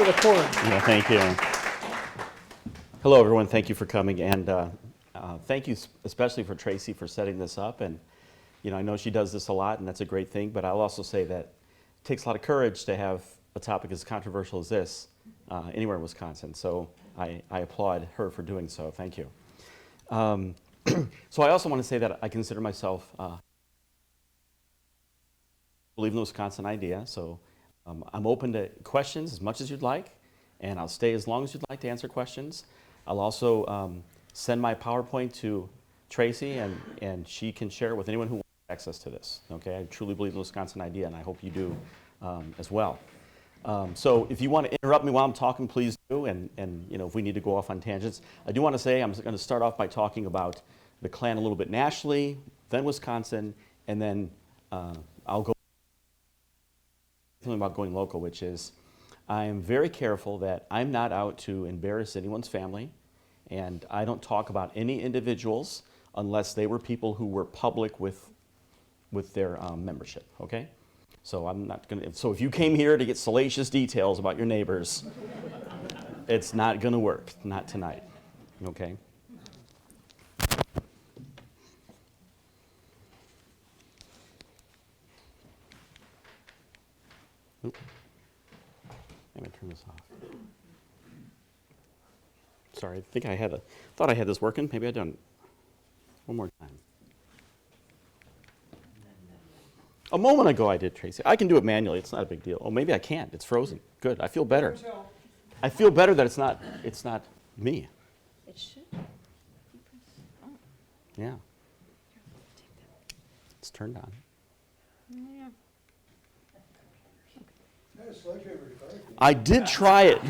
the quorum. Yeah, thank you. Hello, everyone. Thank you for coming, and thank you especially for Tracy for setting this up. And I know she does this a lot, and that's a great thing. But I'll also say that it takes a lot of courage to have a topic as controversial as this anywhere in Wisconsin. So I applaud her for doing so. Thank you. So I also want to say that I consider myself believe in the Wisconsin idea. So I'm open to questions as much as you'd like, and I'll stay as long as you'd like to answer questions. I'll also send my PowerPoint to Tracy, and she can share it with anyone who wants access to this. Okay, I truly believe in the Wisconsin idea, and I hope you do as well. So if you want to interrupt me while I'm talking, please do, and if we need to go off on tangents. I do want to say I'm going to start off by talking about the Klan a little bit nationally, then Wisconsin, and then I'll go about going local, which is I am very careful that I'm not out to embarrass anyone's family, and I don't talk about any individuals unless they were people who were public with their membership, okay? So I'm not going to, so if you came here to get salacious details about your neighbors, it's not going to work, not tonight, okay? Oop. I'm going to turn this off. Sorry, I think thought I had this working. Maybe I don't. One more time. A moment ago I did, Tracy. I can do it manually. It's not a big deal. Oh, maybe I can't. It's frozen. Good. I feel better. I feel better that it's not me. It should. Oh. Yeah. It's turned on. Yeah. I did try it.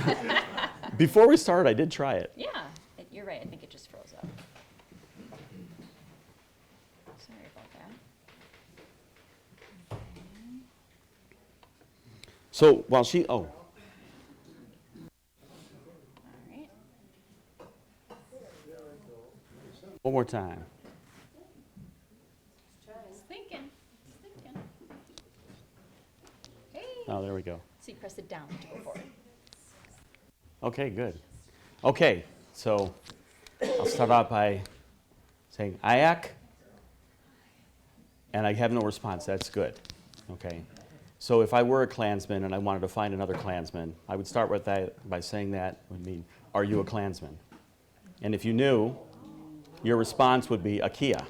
Before we started, I did try it. Yeah, you're right. I think it just froze up. Sorry about that. So while All right. one more time. It's thinking. Hey. Oh, there we go. So you press it down to go forward. Okay, good. Okay, so I'll start out by saying IAC, and I have no response. That's good. Okay. So if I were a Klansman and I wanted to find another Klansman, I would start with that by saying that would mean, are you a Klansman? And if you knew, your response would be Akia,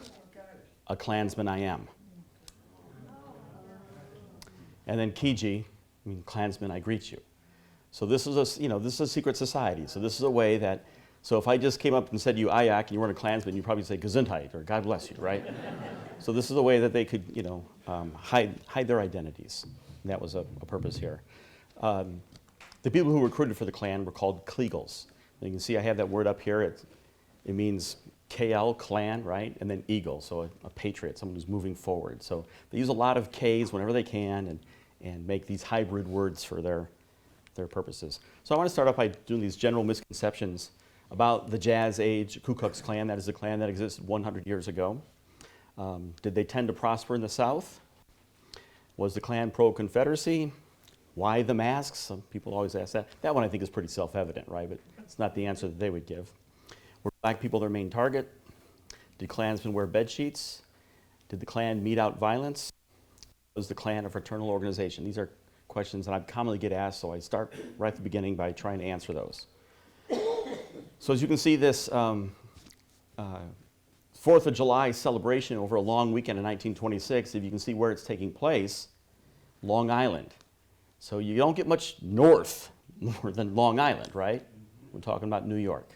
a Klansman I am. And then Kiji, I mean Klansman I greet you. So this is a secret society. So this is a way that, so if I just came up and said you Ayak and you weren't a Klansman, you'd probably say Gesundheit or God bless you, right? So this is a way that they could, hide their identities. And that was a purpose here. The people who recruited for the Klan were called Kleagles. And you can see I have that word up here. It means KL, Klan, right? And then Eagle, so a patriot, someone who's moving forward. So they use a lot of Ks whenever they can and make these hybrid words for their purposes. So I want to start off by doing these general misconceptions about the Jazz Age Ku Klux Klan. That is the Klan that existed 100 years ago. Did they tend to prosper in the South? Was the Klan pro-Confederacy? Why the masks? Some people always ask that. That one I think is pretty self-evident, right? But it's not the answer that they would give. Were black people their main target? Did Klansmen wear bed sheets? Did the Klan mete out violence? Was the Klan a fraternal organization? These are questions that I commonly get asked, so I start right at the beginning by trying to answer those. So as you can see, this 4th of July celebration over a long weekend in 1926, if you can see where it's taking place, Long Island. So you don't get much north more than Long Island, right? We're talking about New York.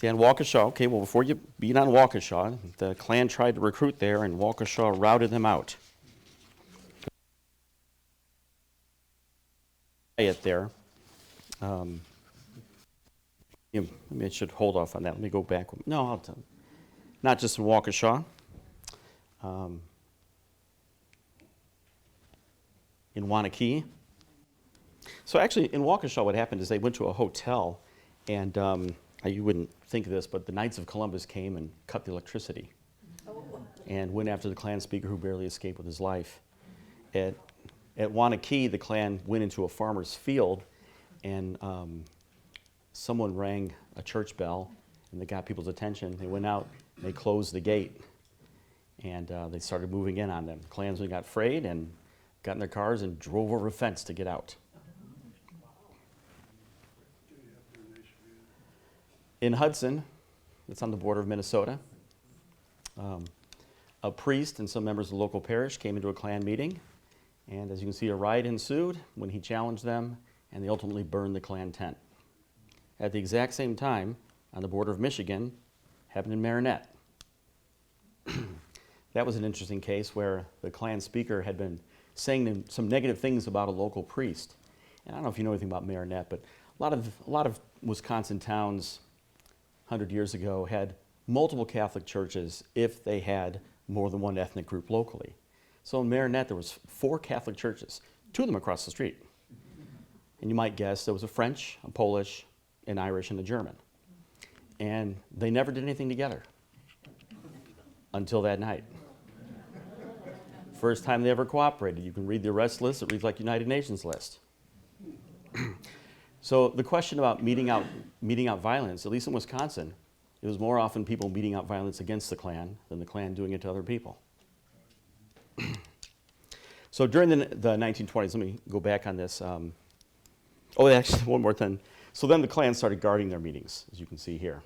On Waukesha, okay, well, before you beat on Waukesha, the Klan tried to recruit there, and Waukesha routed them out. There. Maybe I should hold off on that. Let me go back. No, I'll tell you. Not just in Waukesha. In Wanakee. So actually, in Waukesha, what happened is they went to a hotel, and you wouldn't think of this, but the Knights of Columbus came and cut the electricity and went after the Klan speaker who barely escaped with his life. At Waupaca, the Klan went into a farmer's field, and someone rang a church bell, and they got people's attention. They went out, and they closed the gate, and they started moving in on them. The Klansmen got afraid and got in their cars and drove over a fence to get out. In Hudson, it's on the border of Minnesota, a priest and some members of the local parish came into a Klan meeting, and as you can see, a riot ensued when he challenged them, and they ultimately burned the Klan tent. At the exact same time, on the border of Michigan, happened in Marinette. That was an interesting case where the Klan speaker had been saying some negative things about a local priest. And I don't know if you know anything about Marinette, but a lot of Wisconsin towns 100 years ago had multiple Catholic churches if they had more than one ethnic group locally. So in Marinette, there was 4 Catholic churches, 2 of them across the street. And you might guess there was a French, a Polish, an Irish, and a German. And they never did anything together until that night. First time they ever cooperated. You can read the arrest list. It reads like United Nations list. So the question about meeting out violence, at least in Wisconsin, it was more often people meeting out violence against the Klan than the Klan doing it to other people. So during the 1920s, let me go back on this. Actually, one more thing. So then the Klan started guarding their meetings, as you can see here.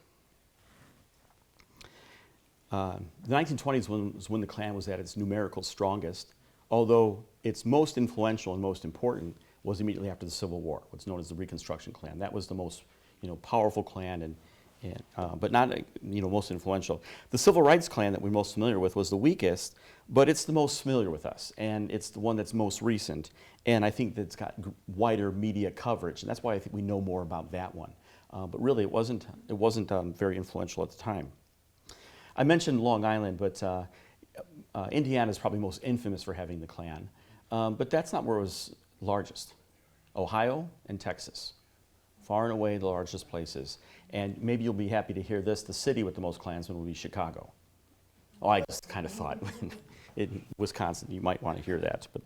The 1920s was when the Klan was at its numerical strongest, although its most influential and most important was immediately after the Civil War, what's known as the Reconstruction Klan. That was the most powerful Klan, but not most influential. The Civil Rights Klan that we're most familiar with was the weakest, but it's the most familiar with us, and it's the one that's most recent, and I think that it's got wider media coverage, and that's why I think we know more about that one. But really, it wasn't very influential at the time. I mentioned Long Island, but Indiana is probably most infamous for having the Klan, but that's not where it was largest. Ohio and Texas, far and away the largest places. And maybe you'll be happy to hear this, the city with the most Klansmen would be Chicago. Oh, I just kind of thought in Wisconsin you might want to hear that. But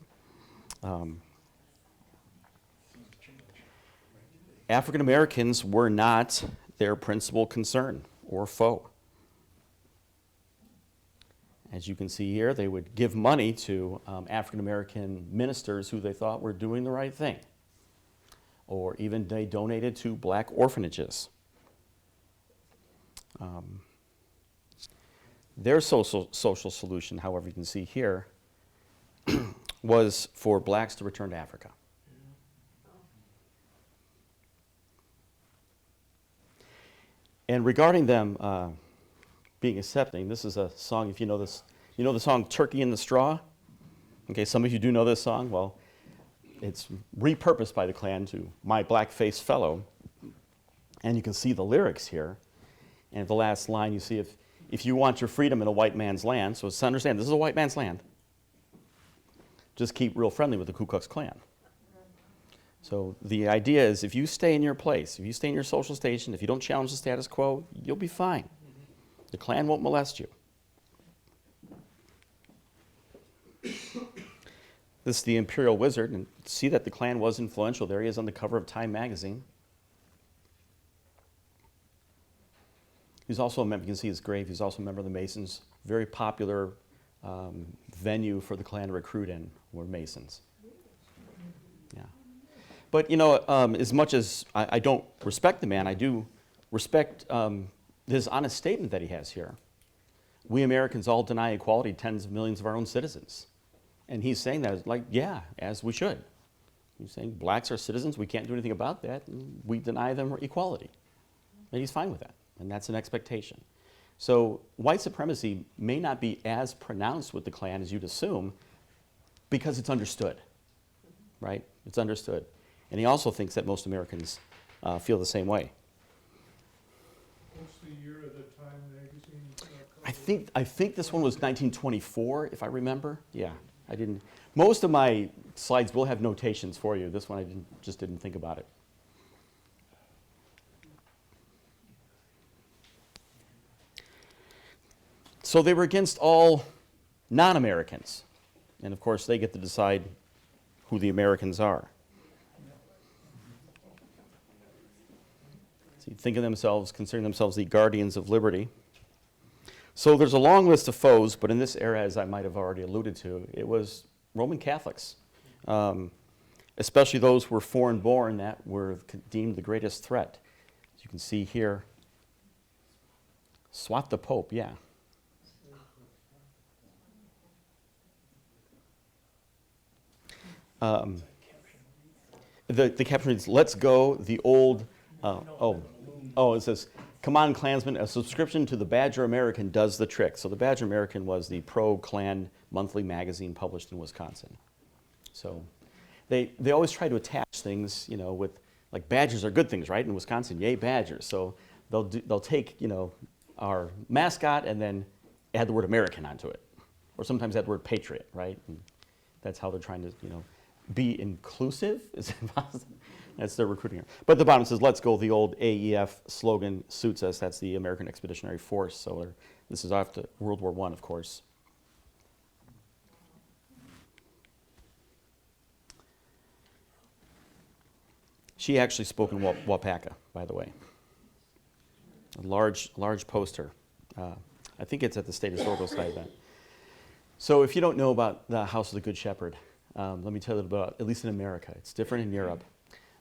African Americans were not their principal concern or foe. As you can see here, they would give money to African American ministers who they thought were doing the right thing. Or even they donated to black orphanages. Their social solution, however, you can see here, was for blacks to return to Africa. And regarding them being accepting, this is a song, if you know this, you know the song Turkey in the Straw? Okay, some of you do know this song. Well, it's repurposed by the Klan to My Black-Faced Fellow, and you can see the lyrics here. And at the last line, you see, if you want your freedom in a white man's land, so it's to understand this is a white man's land, just keep real friendly with the Ku Klux Klan. So the idea is if you stay in your place, if you stay in your social station, if you don't challenge the status quo, you'll be fine. The Klan won't molest you. This is the Imperial Wizard, and see that the Klan was influential. There he is on the cover of Time magazine. He's also a member, you can see his grave, he's also a member of the Masons. Very popular venue for the Klan to recruit in were Masons. Yeah. But as much as I don't respect the man, I do respect this honest statement that he has here. We Americans all deny equality to tens of millions of our own citizens. And he's saying that as we should. He's saying blacks are citizens, we can't do anything about that, and we deny them equality. And he's fine with that, and that's an expectation. So white supremacy may not be as pronounced with the Klan as you'd assume because it's understood, right? It's understood. And he also thinks that most Americans feel the same way. What's the year of the Time magazine? I think this one was 1924, if I remember. Yeah, I didn't. Most of my slides will have notations for you. This one I just didn't think about it. So they were against all non-Americans. And of course, they get to decide who the Americans are. So you think of themselves, considering themselves the guardians of liberty. So there's a long list of foes, but in this era, as I might have already alluded to, it was Roman Catholics, especially those who were foreign-born that were deemed the greatest threat. As you can see here, swat the Pope, yeah. The caption reads, "Let's go, the old," it says, "Come on, Klansmen, a subscription to the Badger American does the trick." So the Badger American was the pro-Klan monthly magazine published in Wisconsin. So they always try to attach things, with, like, badgers are good things, right? In Wisconsin, yay, badgers. So they'll take, our mascot and then add the word American onto it. Or sometimes add the word patriot, right? And that's how they're trying to, be inclusive. Is it possible? That's their recruiting. But at the bottom it says, "Let's go." The old AEF slogan suits us. That's the American Expeditionary Force. So this is after World War I, of course. She actually spoke in Waupaca, by the way. A large poster. I think it's at the State Historical Society event. So if you don't know about the House of the Good Shepherd, let me tell you about, at least in America. It's different in Europe.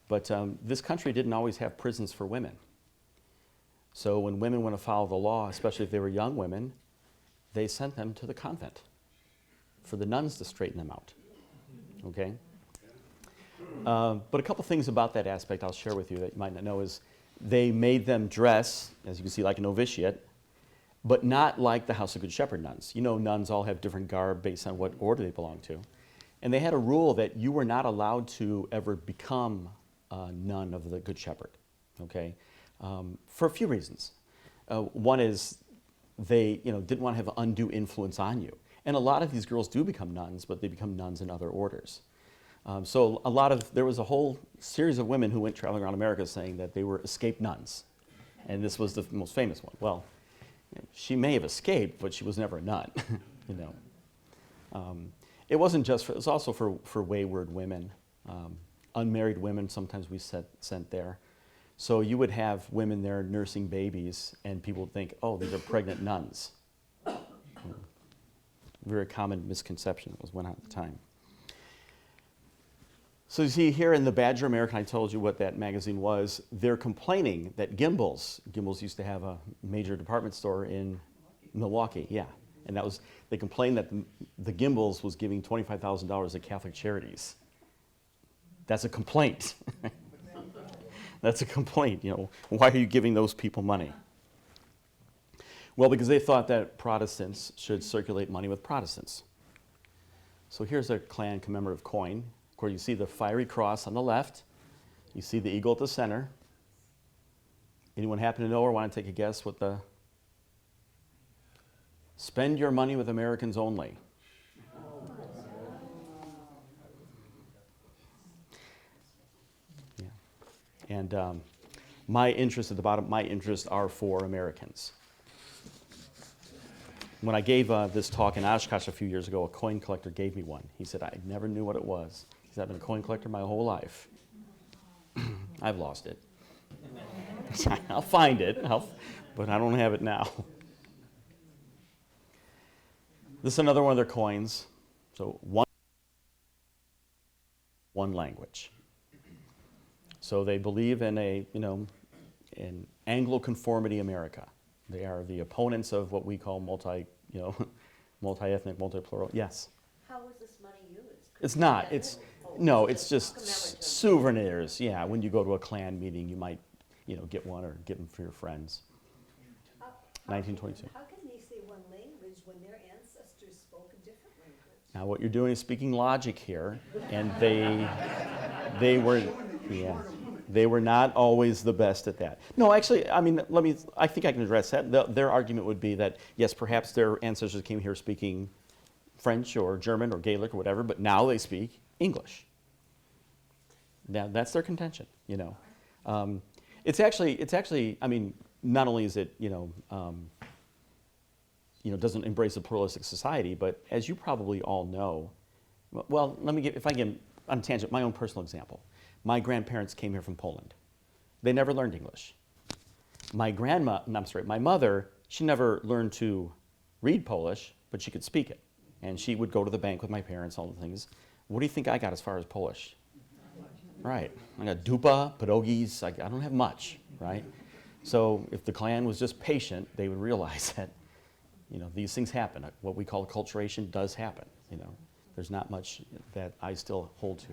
But this country didn't always have prisons for women. So when women want to follow the law, especially if they were young women, they sent them to the convent for the nuns to straighten them out. Okay? But a couple things about that aspect I'll share with you that you might not know is they made them dress, as you can see, like a novitiate, but not like the House of Good Shepherd nuns. Nuns all have different garb based on what order they belong to. And they had a rule that you were not allowed to ever become a nun of the Good Shepherd, okay? For a few reasons. One is they didn't want to have undue influence on you. And a lot of these girls do become nuns, but they become nuns in other orders. So there was a whole series of women who went traveling around America saying that they were escaped nuns. And this was the most famous one. Well, she may have escaped, but she was never a nun, It wasn't just it was also for wayward women. Unmarried women, sometimes we sent there. So you would have women there nursing babies, and people would think, oh, these are pregnant nuns. Very common misconception that was went on at the time. So you see here in the Badger American, I told you what that magazine was. They're complaining that Gimbels used to have a major department store in Milwaukee, yeah. And they complained that the Gimbels was giving $25,000 to Catholic charities. That's a complaint. That's a complaint, Why are you giving those people money? Well, because they thought that Protestants should circulate money with Protestants. So here's a Klan commemorative coin. Of course, you see the fiery cross on the left. You see the eagle at the center. Anyone happen to know or want to take a guess what the... Spend your money with Americans only. Yeah. And my interests at the bottom, my interests are for Americans. When I gave this talk in Oshkosh a few years ago, a coin collector gave me one. He said, I never knew what it was. He said, I've been a coin collector my whole life. I've lost it. I'll find it, but I don't have it now. This is another one of their coins. So one language. So they believe in in Anglo-conformity America. They are the opponents of what we call multi-ethnic, multi-plural. Yes? How is this money used? It's not. It's just souvenirs. Yeah, when you go to a Klan meeting, you might, get one or get them for your friends. 1922. How can they say one language when their ancestors spoke a different language? Now, what you're doing is speaking logic here, and they were not always the best at that. No, actually, I think I can address that. Their argument would be that, yes, perhaps their ancestors came here speaking French or German or Gaelic or whatever, but now they speak English. Now, that's their contention, It's actually, not only is it, doesn't embrace a pluralistic society. But as you probably all know, well, let me give, if I can, on a tangent, my own personal example. My grandparents came here from Poland. They never learned English. My mother, she never learned to read Polish, but she could speak it. And she would go to the bank with my parents, all the things. What do you think I got as far as Polish? Right. I got dupa, pierogis. I don't have much, right? So if the Klan was just patient, they would realize that, these things happen. What we call acculturation does happen. There's not much that I still hold to.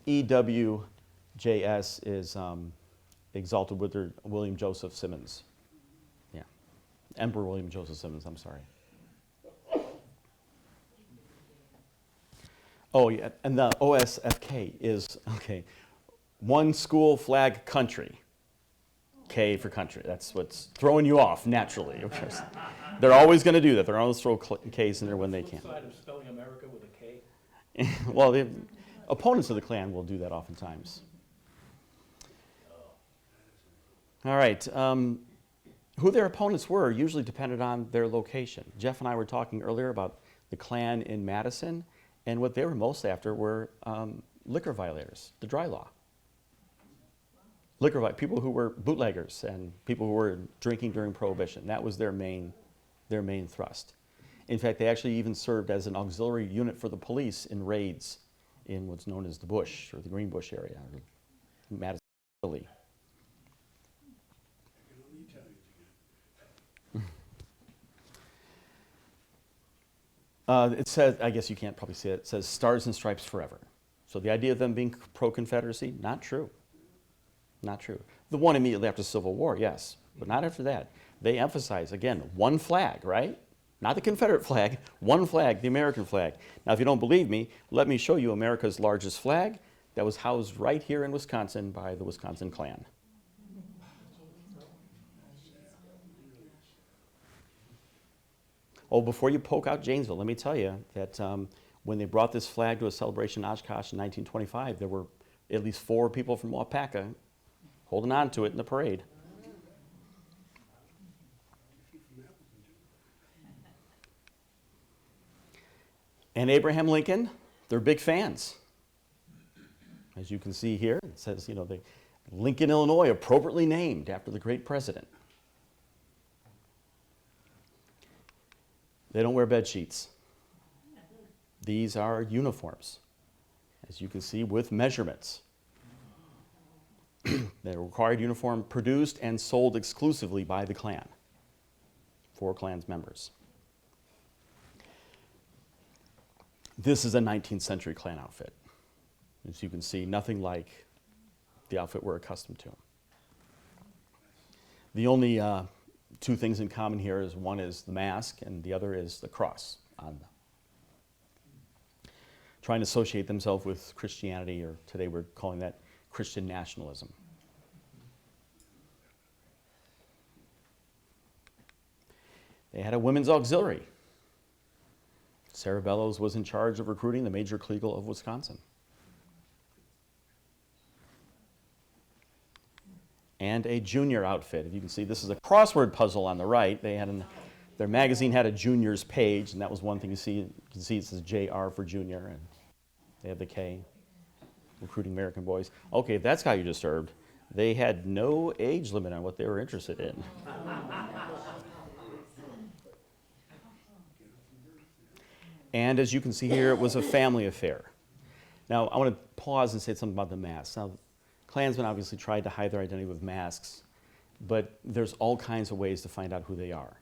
EWJS is Exalted William Joseph Simmons. Yeah. Emperor William Joseph Simmons, I'm sorry. Oh, yeah, and the OSFK is, one school flag country. K for country. That's what's throwing you off naturally, of course. They're always going to do that. They're always throw Ks in there when they can. Side of spelling America with a K. Well, the opponents of the Klan will do that oftentimes. All right. Who their opponents were usually depended on their location. Jeff and I were talking earlier about the Klan in Madison, and what they were most after were liquor violators, the dry law. People who were bootleggers and people who were drinking during Prohibition. That was their main thrust. In fact, they actually even served as an auxiliary unit for the police in raids in what's known as the Bush or the Green Bush area, or Madison, Italy. It says, I guess you can't probably see it, it says Stars and Stripes Forever. So the idea of them being pro-Confederacy, not true. Not true. The one immediately after the Civil War, yes, but not after that. They emphasize, again, one flag, right? Not the Confederate flag, one flag, the American flag. Now, if you don't believe me, let me show you America's largest flag that was housed right here in Wisconsin by the Wisconsin Klan. Oh, before you poke out Janesville, let me tell you that when they brought this flag to a celebration in Oshkosh in 1925, there were at least 4 people from Waupaca holding on to it in the parade. And Abraham Lincoln, they're big fans. As you can see here, it says, Lincoln, Illinois, appropriately named after the great president. They don't wear bed sheets. These are uniforms, as you can see, with measurements. They're a required uniform produced and sold exclusively by the Klan for Klan's members. This is a 19th century Klan outfit. As you can see, nothing like the outfit we're accustomed to. The only 2 things in common here is one is the mask and the other is the cross on them. Trying to associate themselves with Christianity, or today we're calling that Christian nationalism. They had a women's auxiliary. Sarah Bellows was in charge of recruiting the Major Kleagle of Wisconsin. And a junior outfit. If you can see, this is a crossword puzzle on the right. They had their magazine had a juniors page, and that was one thing you see. You can see it says JR for junior, and they have the K, recruiting American boys. Okay, if that's how you disturbed, they had no age limit on what they were interested in. And as you can see here, it was a family affair. Now, I want to pause and say something about the masks. Now, Klansmen obviously tried to hide their identity with masks, but there's all kinds of ways to find out who they are.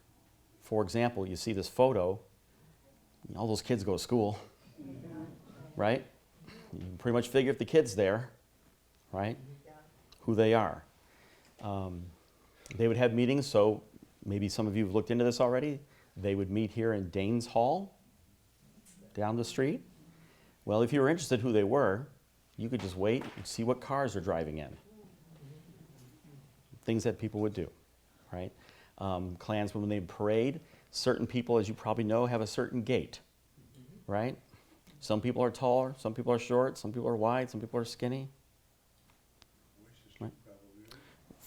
For example, you see this photo, all those kids go to school, right? You can pretty much figure if the kid's there, right, who they are. They would have meetings, so maybe some of you have looked into this already. They would meet here in Danes Hall, down the street. Well, if you were interested who they were, you could just wait and see what cars are driving in. Things that people would do, right? Klansmen, when they parade, certain people, as you probably know, have a certain gait, right? Some people are taller, some people are short, some people are wide, some people are skinny. Right?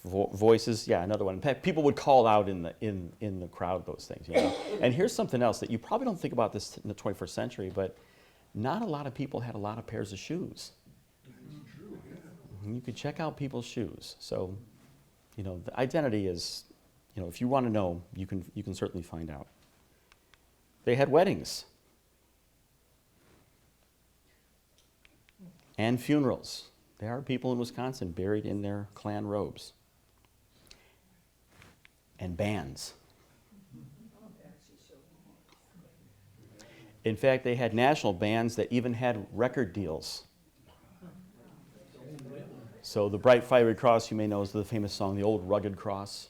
Voices, yeah, another one. In fact, people would call out in the crowd those things. You know? And here's something else that you probably don't think about this in the 21st century, but not a lot of people had a lot of pairs of shoes. You could check out people's shoes. So, you know, the identity is, you know, if you want to know, you can certainly find out. They had weddings and funerals. There are people in Wisconsin buried in their clan robes. And bands. In fact, they had national bands that even had record deals. So the Bright Fiery Cross, you may know, is the famous song, The Old Rugged Cross.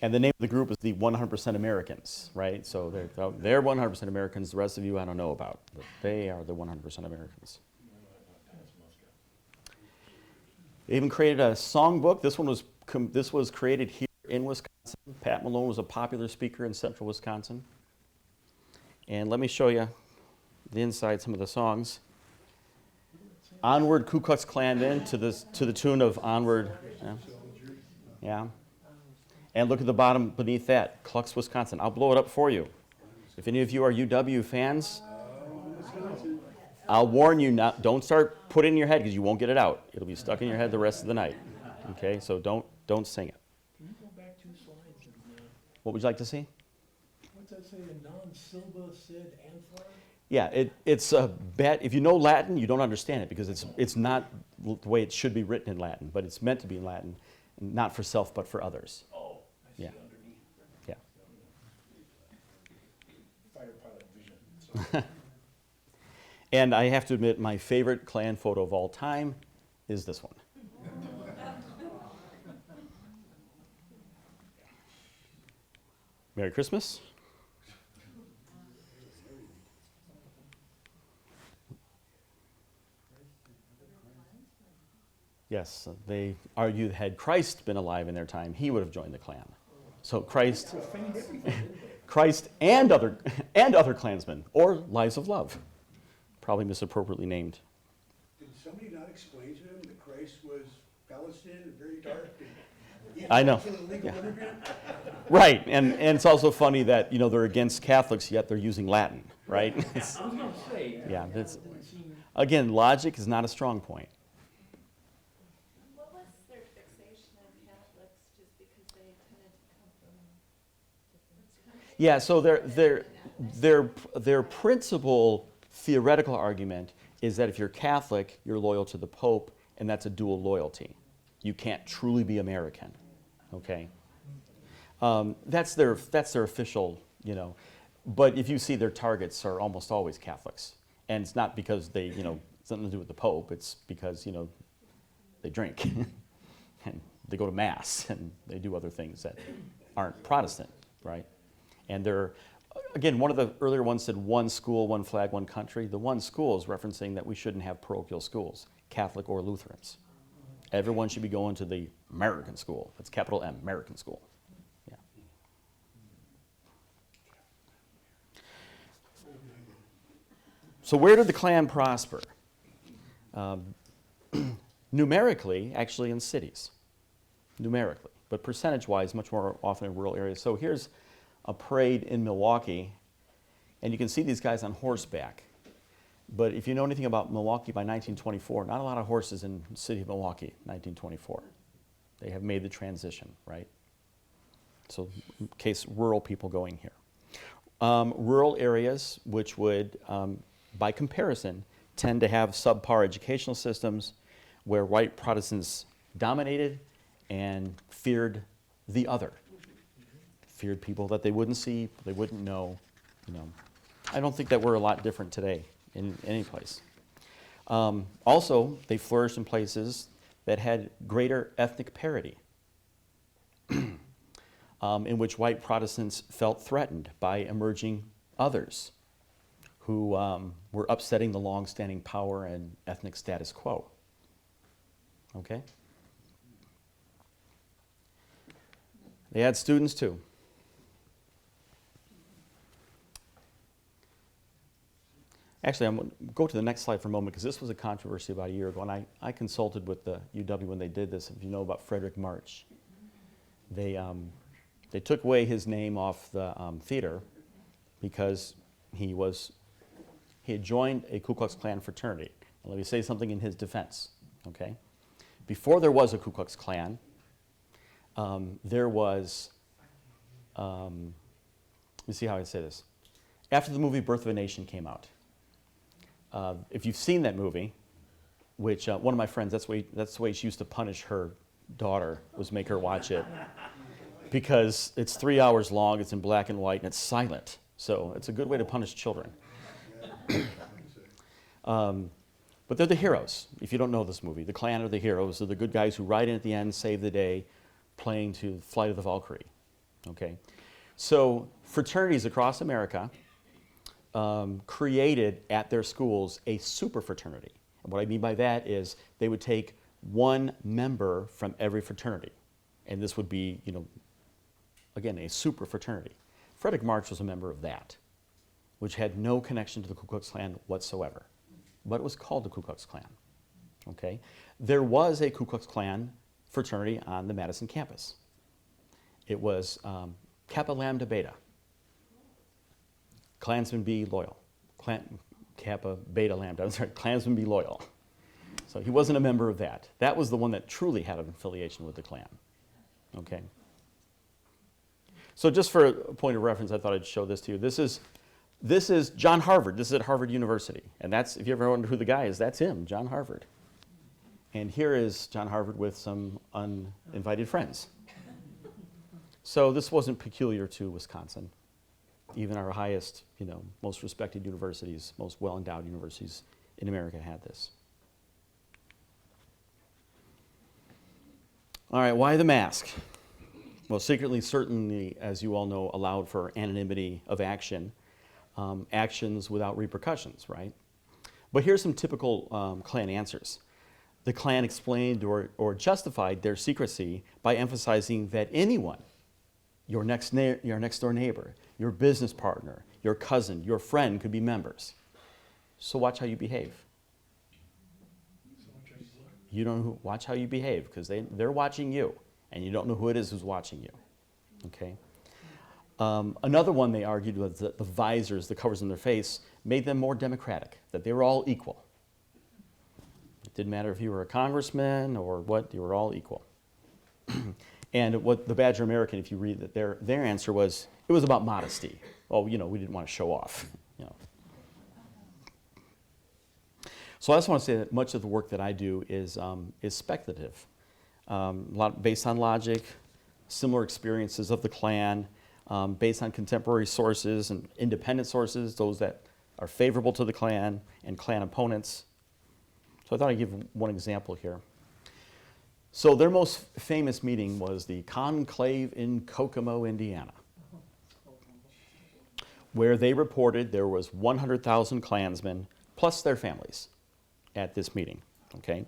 And the name of the group is the 100% Americans, right? So they're 100% Americans. The rest of you I don't know about, but they are the 100% Americans. They even created a songbook. This was created here in Wisconsin. Pat Malone was a popular speaker in central Wisconsin. And let me show you the inside, some of the songs. Onward, Ku Klux Klan Men, to the tune of Onward. Yeah. And look at the bottom beneath that, Klux, Wisconsin. I'll blow it up for you. If any of you are UW fans, I'll warn you, don't start putting it in your head because you won't get it out. It'll be stuck in your head the rest of the night. Okay, so don't sing it. Can you go back 2 slides and, What would you like to see? what's that say, a non-silva sed anthar? Yeah, it's a bet. If you know Latin, you don't understand it because it's not the way it should be written in Latin, but it's meant to be in Latin, not for self but for others. Oh, I see Yeah. underneath. Yeah. Fighter pilot vision. So, And I have to admit, my favorite Klan photo of all time is this one. Merry Christmas. Yes, they argue that had Christ been alive in their time, he would have joined the Klan. So Christ and other Klansmen, or Lives of Love, probably misappropriately named. Did somebody not explain to him that Christ was Palestinian and very dark? And I know. an illegal Yeah. immigrant? Right, and it's also funny that they're against Catholics, yet they're using Latin, right? It's- I was gonna say. yeah, that's, It would seem again, logic is not a strong point. What was their fixation on Catholics, just because they tended to come from different countries? Yeah, so their principal theoretical argument is that if you're Catholic, you're loyal to the Pope, and that's a dual loyalty. You can't truly be American, okay? That's their official, But if you see their targets are almost always Catholics, and it's not because they, something to do with the Pope. It's because they drink, and they go to mass, and they do other things that aren't Protestant, right? And they're, again, one of the earlier ones said one school, one flag, one country. The one school is referencing that we shouldn't have parochial schools, Catholic or Lutherans. Everyone should be going to the American school. That's capital M, American school. Yeah. So where did the Klan prosper? Numerically, actually in cities. Numerically. But percentage-wise, much more often in rural areas. So here's a parade in Milwaukee, and you can see these guys on horseback. But if you know anything about Milwaukee by 1924, not a lot of horses in the city of Milwaukee, 1924. They have made the transition, right? So in case rural people going here. Rural areas, which would, by comparison, tend to have subpar educational systems where white Protestants dominated and feared the other. Feared people that they wouldn't see, they wouldn't know. I don't think that we're a lot different today in any place. Also, they flourished in places that had greater ethnic parity, in which white Protestants felt threatened by emerging others who were upsetting the long-standing power and ethnic status quo. Okay? They had students too. Actually, I'm going to go to the next slide for a moment because this was a controversy about a year ago, and I consulted with the UW when they did this. If you know about Frederick March, they took away his name off the theater because he had joined a Ku Klux Klan fraternity. And let me say something in his defense, okay? Before there was a Ku Klux Klan, there was, let me see how I say this. After the movie Birth of a Nation came out, if you've seen that movie, which one of my friends, that's the way she used to punish her daughter, was make her watch it. Because it's 3 hours long, it's in black and white, and it's silent. So it's a good way to punish children. But they're the heroes. If you don't know this movie, the Klan are the heroes. They're the good guys who ride in at the end, save the day, playing to Flight of the Valkyrie. Okay? So fraternities across America created at their schools a super fraternity. And what I mean by that is they would take one member from every fraternity. And this would be, again, a super fraternity. Frederick March was a member of that, which had no connection to the Ku Klux Klan whatsoever. But it was called the Ku Klux Klan. Okay? There was a Ku Klux Klan fraternity on the Madison campus. It was Kappa Lambda Beta. Klansmen be loyal. Kappa Beta Lambda. I'm sorry, Klansmen be loyal. So he wasn't a member of that. That was the one that truly had an affiliation with the Klan. Okay? So just for a point of reference, I thought I'd show this to you. This is John Harvard. This is at Harvard University. And that's, if you ever wonder who the guy is, that's him, John Harvard. And here is John Harvard with some uninvited friends. So this wasn't peculiar to Wisconsin. Even our highest, most respected universities, most well-endowed universities in America had this. All right, why the mask? Well, secretly, certainly, as you all know, allowed for anonymity of action, actions without repercussions, right? But here's some typical Klan answers. The Klan explained or justified their secrecy by emphasizing that anyone, your next door neighbor, your business partner, your cousin, your friend could be members. So watch how you behave. You don't know watch how you behave because they're watching you, and you don't know who it is who's watching you. Okay. Another one they argued was that the visors, the covers on their face, made them more democratic, that they were all equal. It didn't matter if you were a congressman or what, you were all equal. And what the Badger American, if you read that, their answer was, it was about modesty. Oh, we didn't want to show off. So I just want to say that much of the work that I do is speculative, a lot based on logic, similar experiences of the Klan, based on contemporary sources and independent sources, those that are favorable to the Klan and Klan opponents. So I thought I'd give one example here. So their most famous meeting was the conclave in Kokomo, Indiana, where they reported there was 100,000 Klansmen plus their families at this meeting, okay?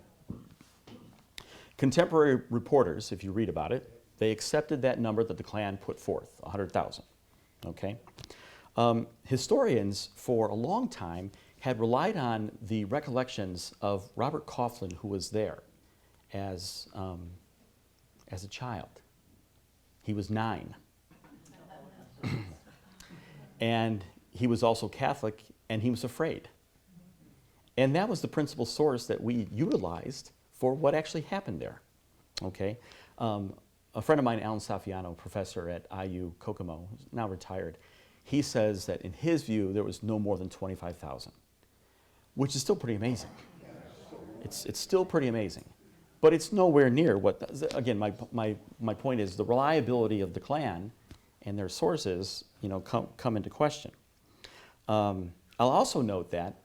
Contemporary reporters, if you read about it, they accepted that number that the Klan put forth, 100,000, okay? Historians, for a long time, had relied on the recollections of Robert Coughlin, who was there as a child. He was 9. And he was also Catholic, and he was afraid. And that was the principal source that we utilized for what actually happened there, okay? A friend of mine, Alan Safiano, professor at IU Kokomo, who's now retired, he says that in his view, there was no more than 25,000, which is still pretty amazing. It's still pretty amazing. But it's nowhere near what, again, my point is the reliability of the Klan and their sources, come into question. I'll also note that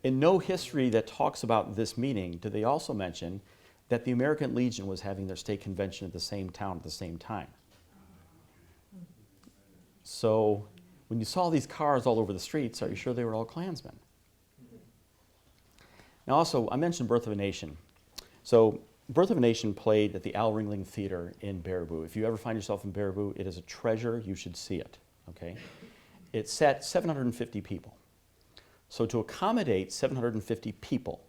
in no history that talks about this meeting do they also mention that the American Legion was having their state convention at the same town at the same time. So when you saw these cars all over the streets, are you sure they were all Klansmen? Now also, I mentioned Birth of a Nation. So Birth of a Nation played at the Al Ringling Theater in Baraboo. If you ever find yourself in Baraboo, it is a treasure. You should see it, okay? It sat 750 people. So to accommodate 750 people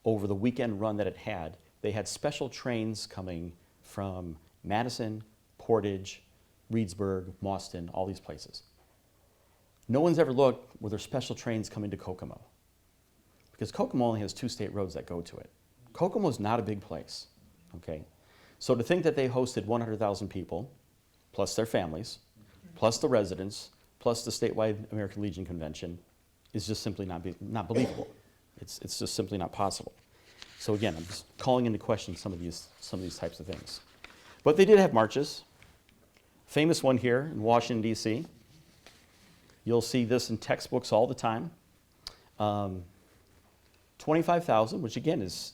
over the weekend run that it had, they had special trains coming from Madison, Portage, Reedsburg, Mauston, all these places. No one's ever looked, were there special trains coming to Kokomo? Because Kokomo only has 2 state roads that go to it. Kokomo's not a big place, okay? So to think that they hosted 100,000 people, plus their families, plus the residents, plus the statewide American Legion Convention, is just simply not believable. It's just simply not possible. So again, I'm just calling into question some of these types of things. But they did have marches. Famous one here in Washington, D.C. You'll see this in textbooks all the time. 25,000, which again is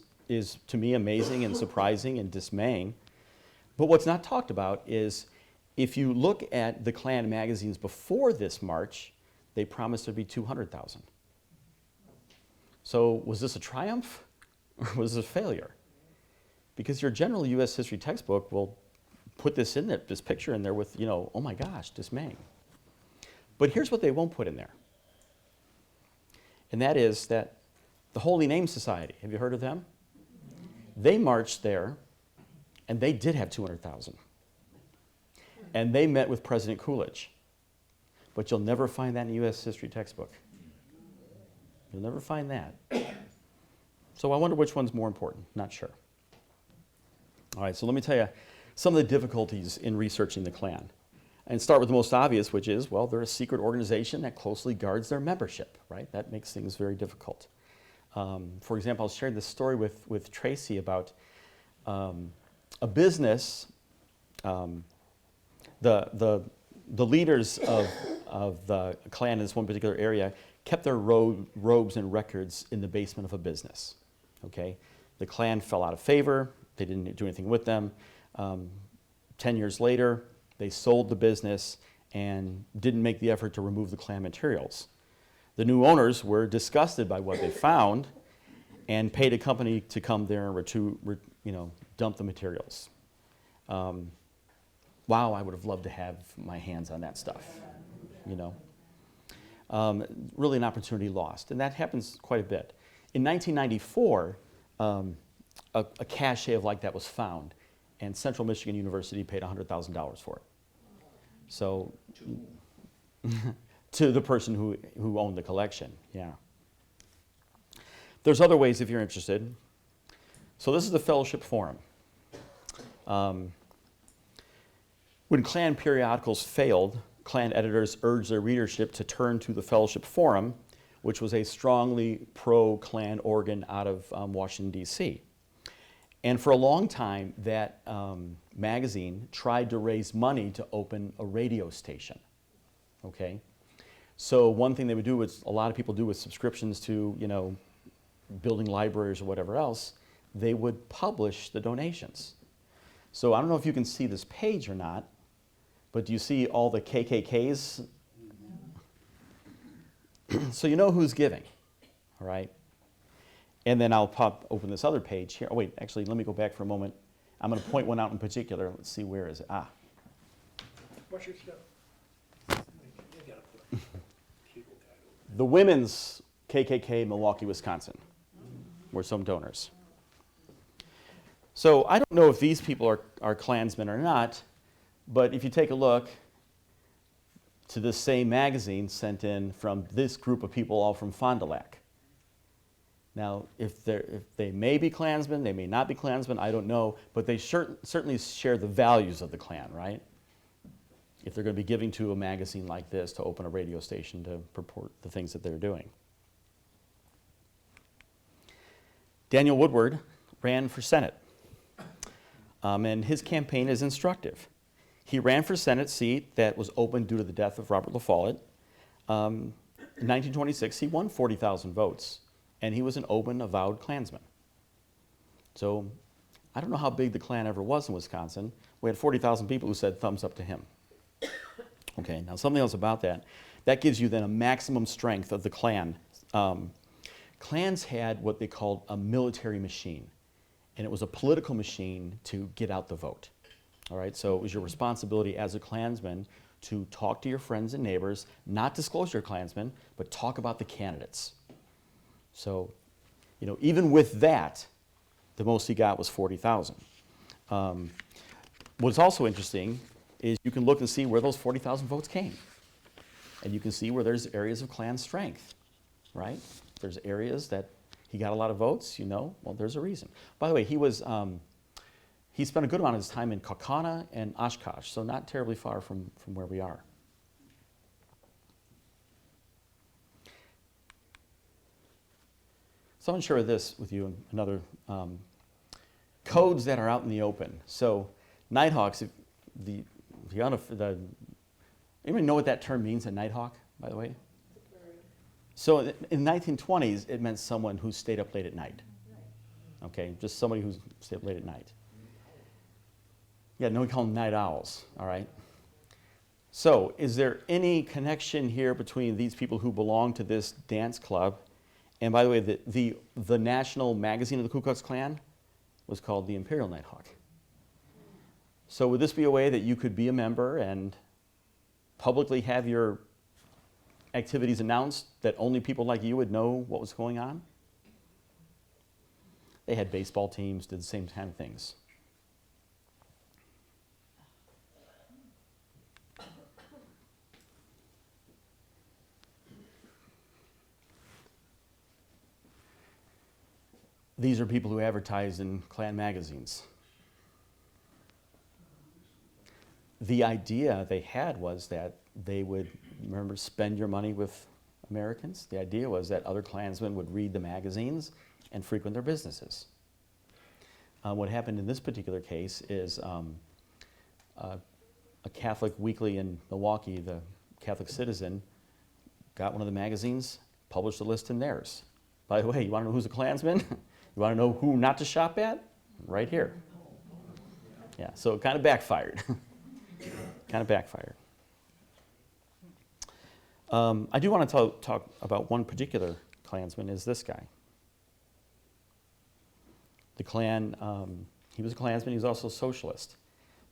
to me amazing and surprising and dismaying. But what's not talked about is if you look at the Klan magazines before this march, they promised there'd be 200,000. So was this a triumph or was this a failure? Because your general U.S. history textbook will put this in there, this picture in there with, oh my gosh, dismaying. But here's what they won't put in there. And that is that the Holy Name Society, have you heard of them? They marched there, and they did have 200,000. And they met with President Coolidge. But you'll never find that in a U.S. history textbook. You'll never find that. So I wonder which one's more important. Not sure. All right, so let me tell you some of the difficulties in researching the Klan. And start with the most obvious, which is, well, they're a secret organization that closely guards their membership, right? That makes things very difficult. For example, I was sharing this story with Tracy about a business. The leaders of the Klan in this one particular area kept their robes and records in the basement of a business. Okay, the Klan fell out of favor. They didn't do anything with them. 10 years later, they sold the business and didn't make the effort to remove the Klan materials. The new owners were disgusted by what they found and paid a company to come there and dump the materials. Wow, I would have loved to have my hands on that stuff, really an opportunity lost, and that happens quite a bit. In 1994, a cache of like that was found, and Central Michigan University paid $100,000 for it. So, to the person who owned the collection, yeah. There's other ways if you're interested. So this is the Fellowship Forum. When Klan periodicals failed, Klan editors urged their readership to turn to the Fellowship Forum, which was a strongly pro-Klan organ out of Washington, D.C. And for a long time, that magazine tried to raise money to open a radio station, okay? So one thing they would do, is a lot of people do with subscriptions to, building libraries or whatever else, they would publish the donations. So I don't know if you can see this page or not, but do you see all the KKKs? So you know who's giving, all right? And then I'll open this other page here. Oh, wait, actually, let me go back for a moment. I'm going to point one out in particular. Let's see, where is it? What's your stuff? The Women's KKK, Milwaukee, Wisconsin, were some donors. So I don't know if these people are Klansmen or not, but if you take a look to this same magazine sent in from this group of people all from Fond du Lac. Now, if they may be Klansmen, they may not be Klansmen, I don't know, but they certainly share the values of the Klan, right? If they're going to be giving to a magazine like this to open a radio station to purport the things that they're doing. Daniel Woodward ran for Senate, and his campaign is instructive. He ran for Senate seat that was open due to the death of Robert La Follette. In 1926, he won 40,000 votes. And he was an open, avowed Klansman. So I don't know how big the Klan ever was in Wisconsin. We had 40,000 people who said thumbs up to him. Okay, now something else about that. That gives you then a maximum strength of the Klan. Klans had what they called a military machine. And it was a political machine to get out the vote. All right, so it was your responsibility as a Klansman to talk to your friends and neighbors, not disclose your Klansmen, but talk about the candidates. So, even with that, the most he got was 40,000. What's also interesting is you can look and see where those 40,000 votes came. And you can see where there's areas of Klan strength, right? There's areas that he got a lot of votes, well, there's a reason. By the way, he spent a good amount of his time in Kaukauna and Oshkosh, so not terribly far from where we are. So I'm going to share this with you, another codes that are out in the open. So Nighthawks, anybody know what that term means, a Nighthawk, by the way? So in the 1920s, it meant someone who stayed up late at night. Okay, just somebody who stayed up late at night. Yeah, no, we call them night owls, all right? So is there any connection here between these people who belong to this dance club? And by the way, the national magazine of the Ku Klux Klan was called the Imperial Nighthawk. So would this be a way that you could be a member and publicly have your activities announced that only people like you would know what was going on? They had baseball teams, did the same kind of things. These are people who advertised in Klan magazines. The idea they had was that they would, remember, spend your money with Americans. The idea was that other Klansmen would read the magazines and frequent their businesses. What happened in this particular case is a Catholic weekly in Milwaukee, the Catholic Citizen, got one of the magazines, published a list in theirs. By the way, you want to know who's a Klansman? You want to know who not to shop at? Right here. Yeah, so it kind of backfired. Kind of backfired. I do want to talk about one particular Klansman, is this guy. The Klan, he was a Klansman, he was also a socialist.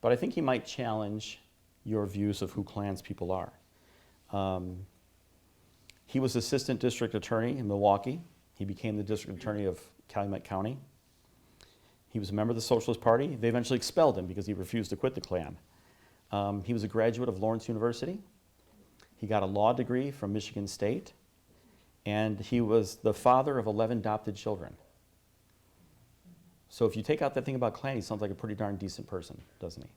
But I think he might challenge your views of who Klans people are. He was assistant district attorney in Milwaukee. He became the district attorney of Calumet County. He was a member of the Socialist Party. They eventually expelled him because he refused to quit the Klan. He was a graduate of Lawrence University. He got a law degree from Michigan State. And he was the father of 11 adopted children. So if you take out that thing about Klan, he sounds like a pretty darn decent person, doesn't he?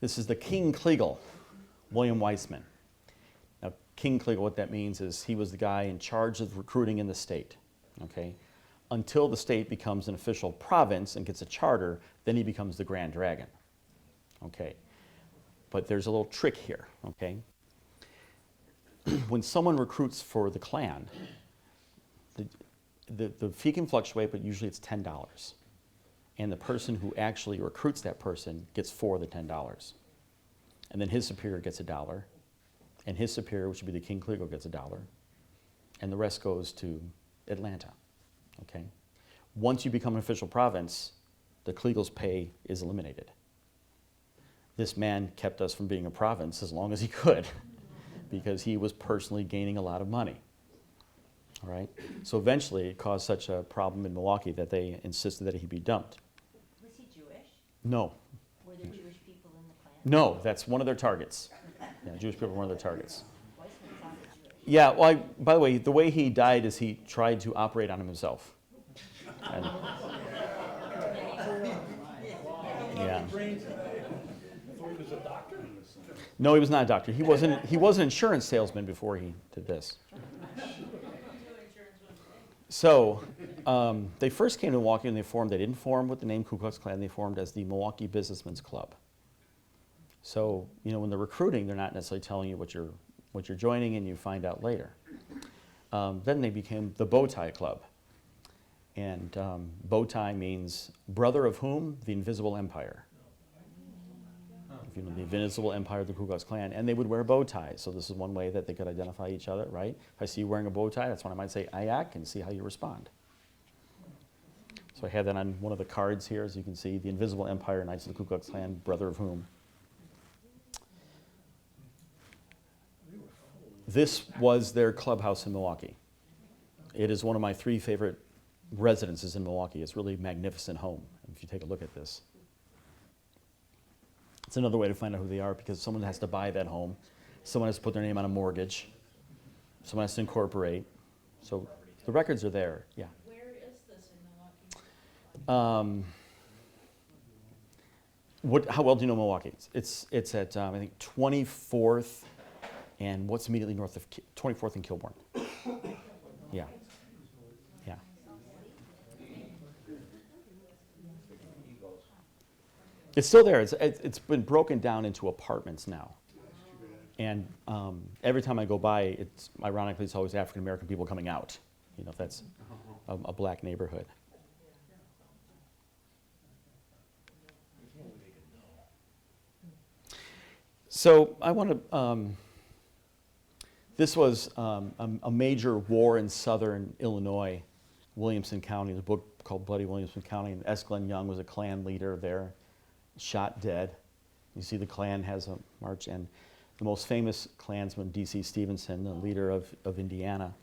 This is the King Kliegel, William Weissman. Now, King Kliegel, what that means is he was the guy in charge of recruiting in the state, okay? Until the state becomes an official province and gets a charter, then he becomes the Grand Dragon, okay? But there's a little trick here, okay? When someone recruits for the Klan, the fee can fluctuate, but usually it's $10. And the person who actually recruits that person gets 4 of the $10. And then his superior gets $1. And his superior, which would be the King Kliegel, gets $1. And the rest goes to Atlanta, okay? Once you become an official province, the Kliegel's pay is eliminated. This man kept us from being a province as long as he could because he was personally gaining a lot of money. All right? So eventually it caused such a problem in Milwaukee that they insisted that he be dumped. Was he Jewish? No. Were there Jewish people in the Klan? No, that's one of their targets. Yeah, Jewish people were one of their targets. Weissman sounded Jewish. Yeah, well, by the way, the way he died is he tried to operate on himself. And, yeah. Before he was a doctor? No, he was not a doctor. He was an insurance salesman before he did this. So they first came to Milwaukee and they didn't form with the name Ku Klux Klan, they formed as the Milwaukee Businessmen's Club. So, when they're recruiting, they're not necessarily telling you what you're joining, and you find out later. Then they became the Bow Tie Club. And bow tie means brother of whom? The Invisible Empire. If you know the Invisible Empire of the Ku Klux Klan. And they would wear bow ties. So this is one way that they could identify each other, right? If I see you wearing a bow tie, that's when I might say ayak and see how you respond. So I had that on one of the cards here, as you can see, the Invisible Empire, Knights of the Ku Klux Klan, brother of whom. This was their clubhouse in Milwaukee. It is one of my 3 favorite residences in Milwaukee. It's really a magnificent home, if you take a look at this. It's another way to find out who they are, because someone has to buy that home. Someone has to put their name on a mortgage. Someone has to incorporate. So the records are there, yeah. Where is this in Milwaukee? How well do you know Milwaukee? It's at, I think, 24th and what's immediately north of 24th and Kilbourne. Yeah. Yeah. It's still there. It's been broken down into apartments now. And every time I go by, ironically, it's always African American people coming out. You know, if that's a black neighborhood. So I want to, this was a major war in southern Illinois, Williamson County. There's a book called Bloody Williamson County, and S. Glenn Young was a Klan leader there, shot dead. You see the Klan has a march, and the most famous Klansman, D.C. Stevenson, the leader of Indiana.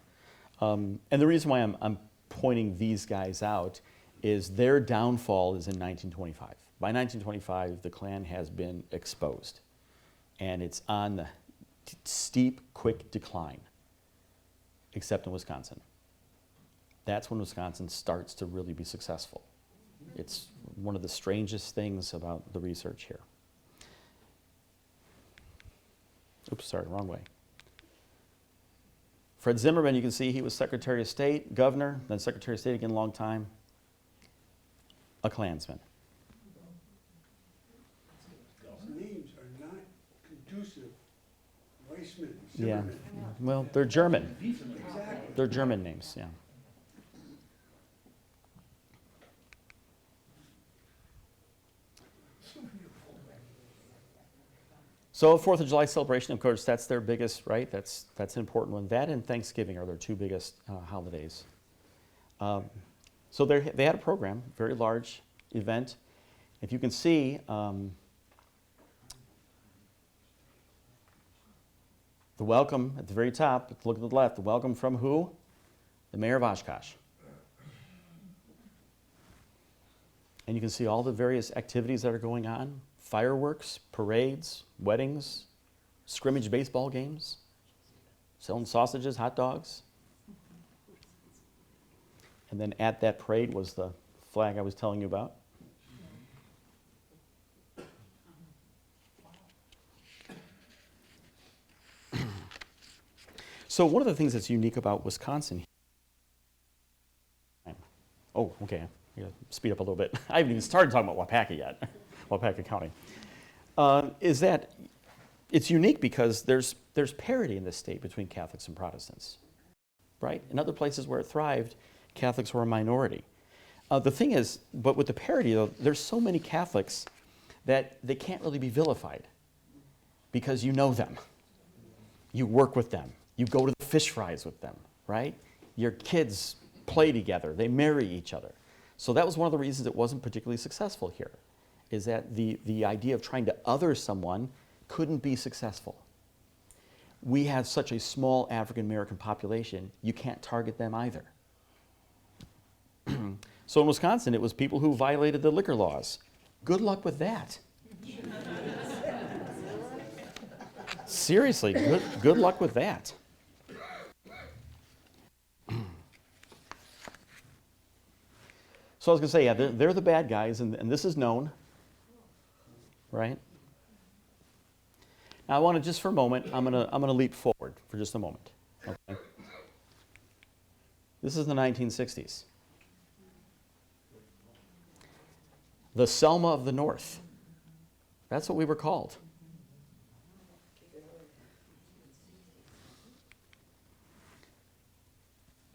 And the reason why I'm pointing these guys out is their downfall is in 1925. By 1925, the Klan has been exposed, and it's on the steep, quick decline, except in Wisconsin. That's when Wisconsin starts to really be successful. It's one of the strangest things about the research here. Oops, sorry, wrong way. Fred Zimmerman, you can see he was Secretary of State, Governor, then Secretary of State again a long time. A Klansman. Names are not conducive. Weissman, Yeah. Zimmerman. Well, they're German. Exactly. They're German names, yeah. So 4th of July celebration, of course, that's their biggest, right? That's an important one. That and Thanksgiving are their 2 biggest holidays. So they had a program, very large event. If you can see, the welcome at the very top, look at the left, the welcome from who? The mayor of Oshkosh. And you can see all the various activities that are going on. Fireworks, parades, weddings, scrimmage baseball games, selling sausages, hot dogs. And then at that parade was the flag I was telling you about. So one of the things that's unique about Wisconsin, oh, okay, I gotta speed up a little bit. I haven't even started talking about Waupaca yet. Waupaca County, is that it's unique because there's parity in this state between Catholics and Protestants, right? In other places where it thrived, Catholics were a minority. The thing is, but with the parity, though, there's so many Catholics that they can't really be vilified because you know them. You work with them. You go to the fish fries with them, right? Your kids play together. They marry each other. So that was one of the reasons it wasn't particularly successful here, is that the idea of trying to other someone couldn't be successful. We have such a small African American population, you can't target them either. So in Wisconsin, it was people who violated the liquor laws. Good luck with that. Seriously, good luck with that. So I was going to say, yeah, they're the bad guys, and this is known, right? Now I want to, just for a moment, I'm going to leap forward for just a moment. Okay? This is the 1960s. The Selma of the North. That's what we were called.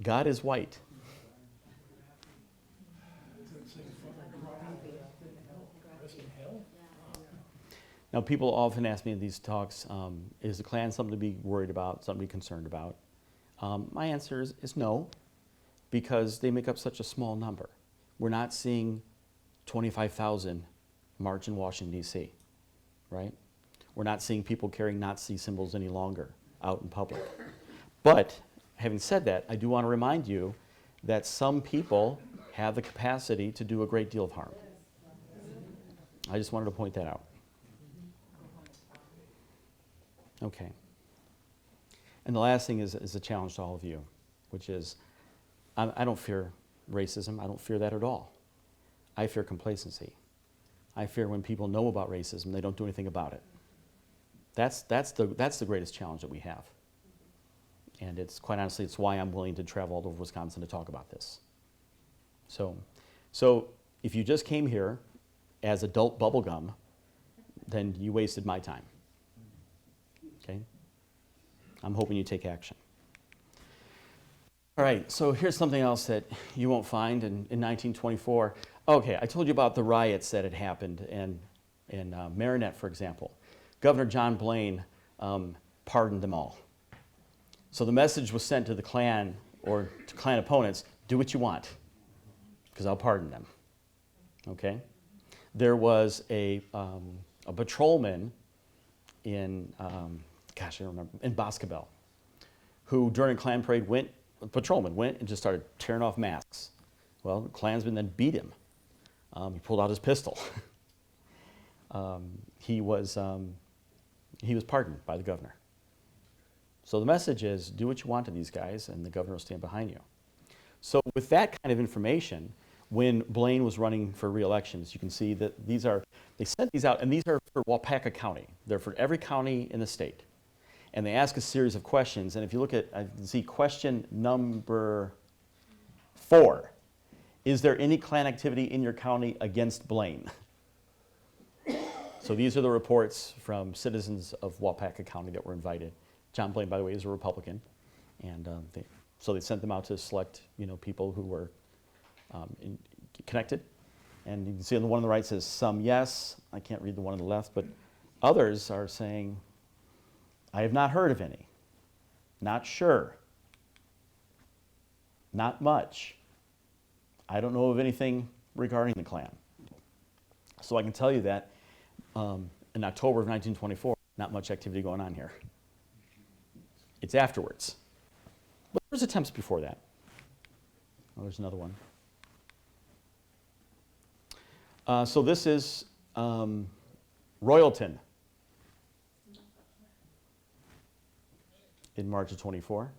God is white. Now, people often ask me in these talks, is the Klan something to be worried about, something to be concerned about? My answer is no, because they make up such a small number. We're not seeing 25,000 march in Washington, D.C., right? We're not seeing people carrying Nazi symbols any longer. out in public. But having said that, I do want to remind you that some people have the capacity to do a great deal of harm. I just wanted to point that out. Okay. And the last thing is a challenge to all of you, which is I don't fear racism. I don't fear that at all. I fear complacency. I fear when people know about racism, they don't do anything about it. That's the greatest challenge that we have. And it's quite honestly, it's why I'm willing to travel all over Wisconsin to talk about this. So if you just came here as adult bubblegum, then you wasted my time. Okay? I'm hoping you take action. All right, so here's something else that you won't find in 1924. Okay, I told you about the riots that had happened in Marinette, for example. Governor John Blaine pardoned them all. So the message was sent to the Klan or to Klan opponents, do what you want, because I'll pardon them. Okay? There was a patrolman in, I don't remember, in Boscobel, who during a Klan parade a patrolman went and just started tearing off masks. Well, the Klansman then beat him. He pulled out his pistol. He was pardoned by the governor. So the message is, do what you want to these guys, and the governor will stand behind you. So with that kind of information, when Blaine was running for re-election, you can see that they sent these out, and these are for Waupaca County. They're for every county in the state. And they ask a series of questions, and if you look at, I see question number 4, is there any Klan activity in your county against Blaine? So these are the reports from citizens of Waupaca County that were invited. John Blaine, by the way, is a Republican, and so they sent them out to select, people who were connected. And you can see on the one on the right says some yes. I can't read the one on the left, but others are saying, I have not heard of any, not sure, not much. I don't know of anything regarding the Klan. So I can tell you that in October of 1924, not much activity going on here. It's afterwards. But there's attempts before that. Oh, there's another one. So this is Royalton in March of 24.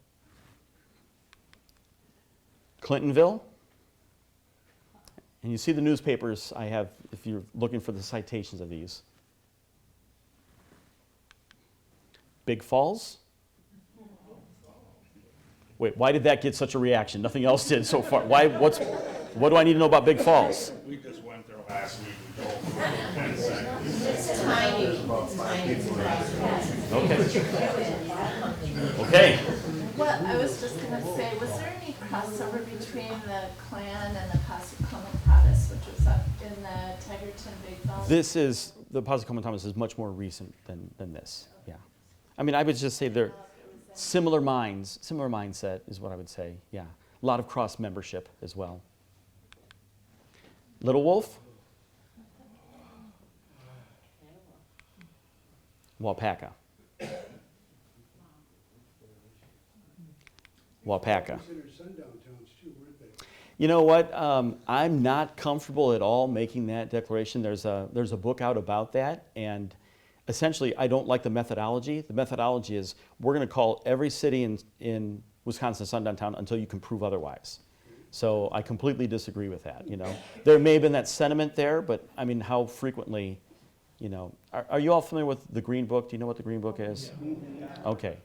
Clintonville. And you see the newspapers I have, if you're looking for the citations of these. Big Falls. Wait, why did that get such a reaction? Nothing else did so far. What do I need to know about Big Falls? We just went there last week. We drove for 10 seconds. It's tiny, it's tiny. Okay. Well, I was just gonna say, was there any crossover between the Klan and the Posse Comitatus, which was up in the Tigerton Big Falls? The Posse Comitatus is much more recent than this. Yeah. I mean, I would just say they're similar mindset is what I would say. Yeah. A lot of cross membership as well. Little Wolf. Waupaca. Waupaca. Considered sundown towns too, weren't they? You know what? I'm not comfortable at all making that declaration. There's a book out about that, and essentially, I don't like the methodology. The methodology is we're going to call every city in Wisconsin a sundown town until you can prove otherwise. So I completely disagree with that. There may have been that sentiment there, but I mean, how frequently? Are you all familiar with the Green Book? Do you know what the Green Book is? Okay.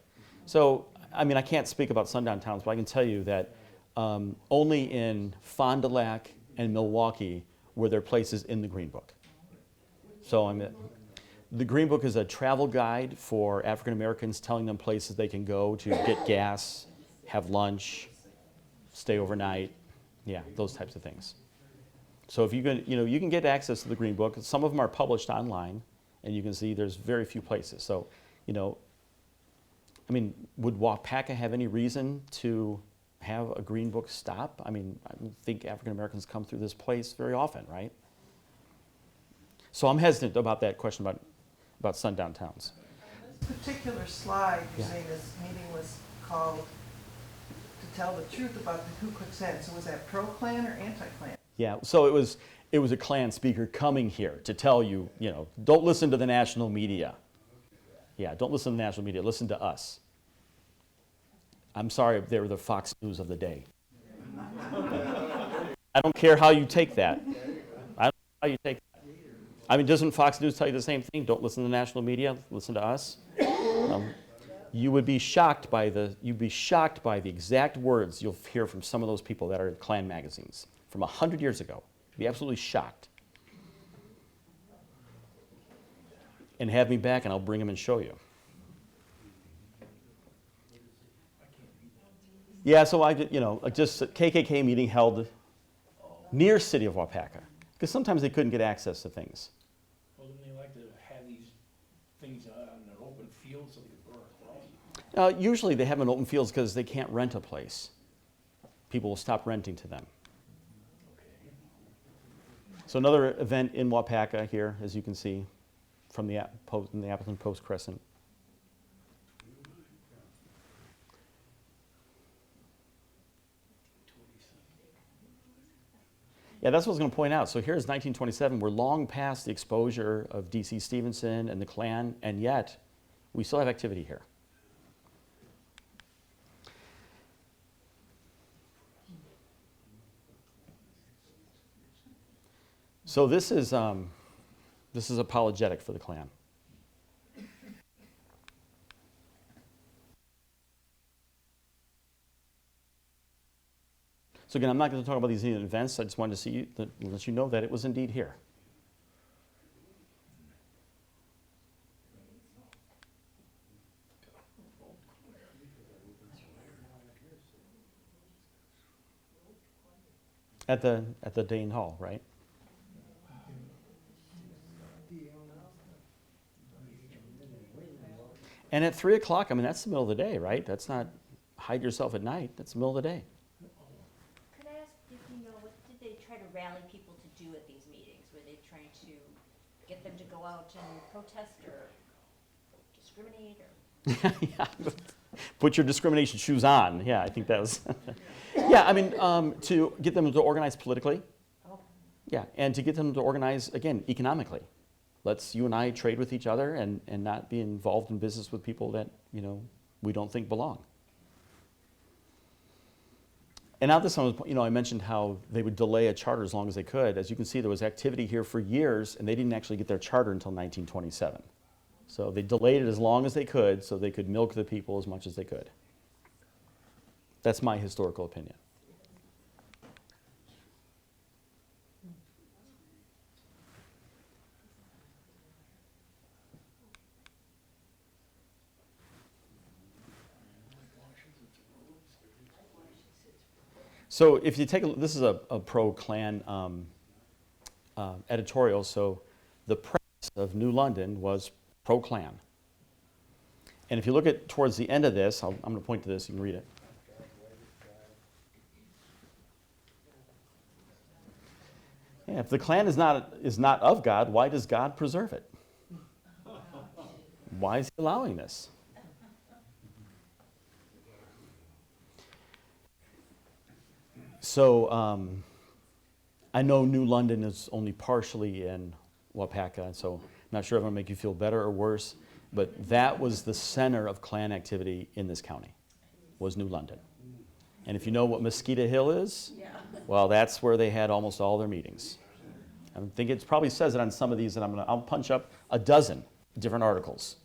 So, I mean, I can't speak about sundown towns, but I can tell you that only in Fond du Lac and Milwaukee were there places in the Green Book. So, the Green Book is a travel guide for African Americans, telling them places they can go to get gas, have lunch, stay overnight, those types of things. So if you can get access to the Green Book. Some of them are published online, and you can see there's very few places. So, I mean, would Waupaca have any reason to have a Green Book stop? I mean, I don't think African Americans come through this place very often, right? So I'm hesitant about that question about sundown towns. particular slide, you're Yeah. saying this meeting was called to tell the truth about the Ku Klux Klan. So was that pro-Klan or anti-Klan? Yeah, so it was a Klan speaker coming here to tell you, you know, don't listen to the national media. Yeah, don't listen to the national media, listen to us. I'm sorry if they were the Fox News of the day. I don't care how you take that. I don't know how you take that. I mean, doesn't Fox News tell you the same thing? Don't listen to the national media, listen to us. You would be shocked by the exact words you'll hear from some of those people that are in Klan magazines from 100 years ago. You'd be absolutely shocked. And have me back, and I'll bring them and show you. Yeah, so I did, you know, just a KKK meeting held near city of Waupaca, because sometimes they couldn't get access to things. Well, then they like to have these things on an open field so they can burn across. Usually they have them in open fields because they can't rent a place. People will stop renting to them. So another event in Waupaca here, as you can see, from the Appleton Post Crescent. Yeah, that's what I was going to point out. So here's 1927. We're long past the exposure of D.C. Stevenson and the Klan, and yet we still have activity here. So this is apologetic for the Klan. So again, I'm not going to talk about these events. I just wanted to let you know that it was indeed here. At the Dane Hall, right? And at 3 o'clock, I mean, that's the middle of the day, right? That's not hide yourself at night. That's the middle of the day. Could I ask, did you know, what did they try to rally people to do at these meetings? Were they trying to get them to go out and protest or discriminate or? Yeah. Put your discrimination shoes on. Yeah, I think that was. Yeah, I mean, to get them to organize politically. Oh. Yeah, and to get them to organize, again, economically. Let's you and I trade with each other and not be involved in business with people that, you know, we don't think belong. And now this one, you know, I mentioned how they would delay a charter as long as they could. As you can see, there was activity here for years, and they didn't actually get their charter until 1927. So they delayed it as long as they could so they could milk the people as much as they could. That's my historical opinion. So if you take a look, this is a pro-Klan editorial. So the press of New London was pro-Klan. And if you look at towards the end of this, I'm going to point to this, you can read it. Yeah, if the Klan is not of God, why does God preserve it? Why is he allowing this? So I know New London is only partially in Waupaca, so I'm not sure if I'm going to make you feel better or worse, but that was the center of Klan activity in this county, was New London. And if you know what Mosquito Hill is, well, that's where they had almost all their meetings. I think it probably says it on some of these, and I'll punch up a dozen different articles.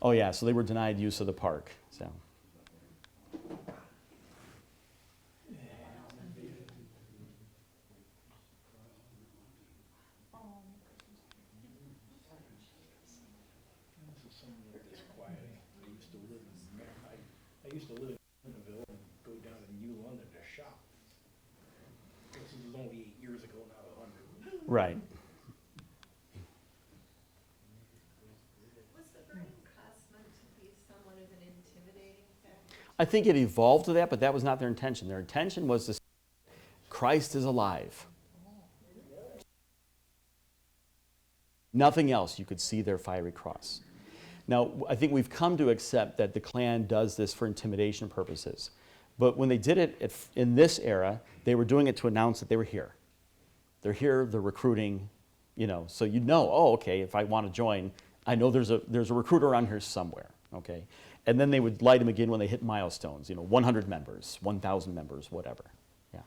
Oh yeah, so they were denied use of the park. So. This is something like this quiet. I used to live in Lindenville and go down to New London to shop. This was only 8 years ago, not 100. Right. Was the burning cross meant to be somewhat of an intimidating factor? I think it evolved to that, but that was not their intention. Their intention was to say, Christ is alive. Nothing else, you could see their fiery cross. Now, I think we've come to accept that the Klan does this for intimidation purposes. But when they did it in this era, they were doing it to announce that they were here. They're here, they're recruiting, you know, so you know, oh, okay, if I want to join, I know there's a recruiter around here somewhere, okay? And then they would light them again when they hit milestones, you know, 100 members, 1,000 members, whatever, yeah.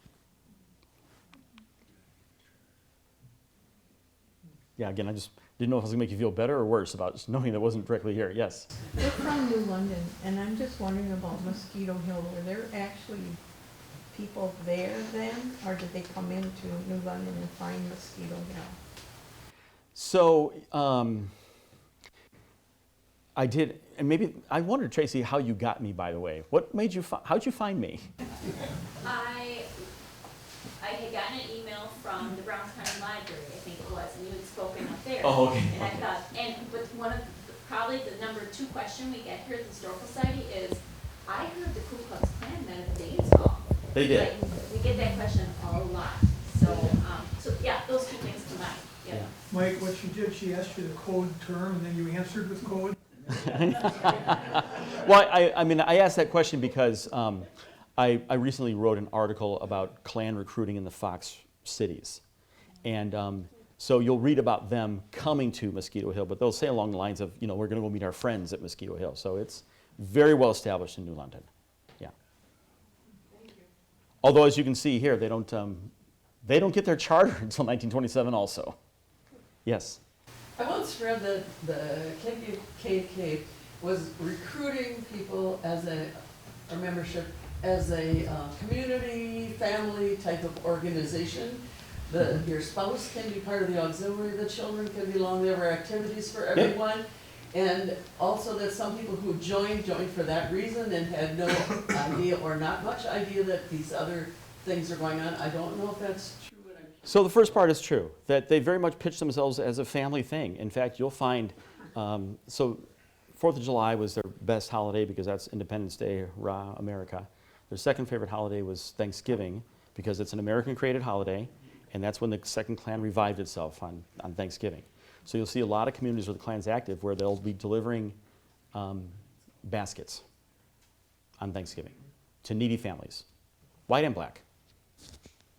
Yeah, again, I just didn't know if I was going to make you feel better or worse about just knowing that wasn't directly here. Yes? We're from New London, and I'm just wondering about Mosquito Hill. Were there actually people there then, or did they come into New London and find Mosquito Hill? So, I did, and maybe, I wondered, Tracy, how you got me, by the way. What made you, how'd you find me? I had gotten an email from the Browns County Library, I think it was, and you had spoken up there. Oh, okay. And I thought, but one of, probably the number 2 question we get here at the Historical Society is, I heard the Ku Klux Klan met at the Danes Hall. They did. Like, we get that question a lot. So yeah, those 2 things combined, yeah. Mike, what she did, she asked you the code term, and then you answered with code? Well, I mean, I asked that question because I recently wrote an article about Klan recruiting in the Fox cities. And so you'll read about them coming to Mosquito Hill, but they'll say along the lines of, you know, we're going to go meet our friends at Mosquito Hill. So it's very well established in New London. Yeah. Although, as you can see here, they don't get their charter until 1927 also. Yes? I once read that the KKK was recruiting people as or membership as a community, family type of organization. Your spouse can be part of the auxiliary, the children can belong, there were activities for everyone. And also that some people who joined for that reason and had no idea or not much idea that these other things are going on. I don't know if that's true. So the first part is true, that they very much pitch themselves as a family thing. In fact, you'll find, so 4th of July was their best holiday because that's Independence Day, rah, America. Their second favorite holiday was Thanksgiving because it's an American-created holiday, and that's when the second Klan revived itself on Thanksgiving. So you'll see a lot of communities where the Klan's active where they'll be delivering baskets on Thanksgiving to needy families, white and black.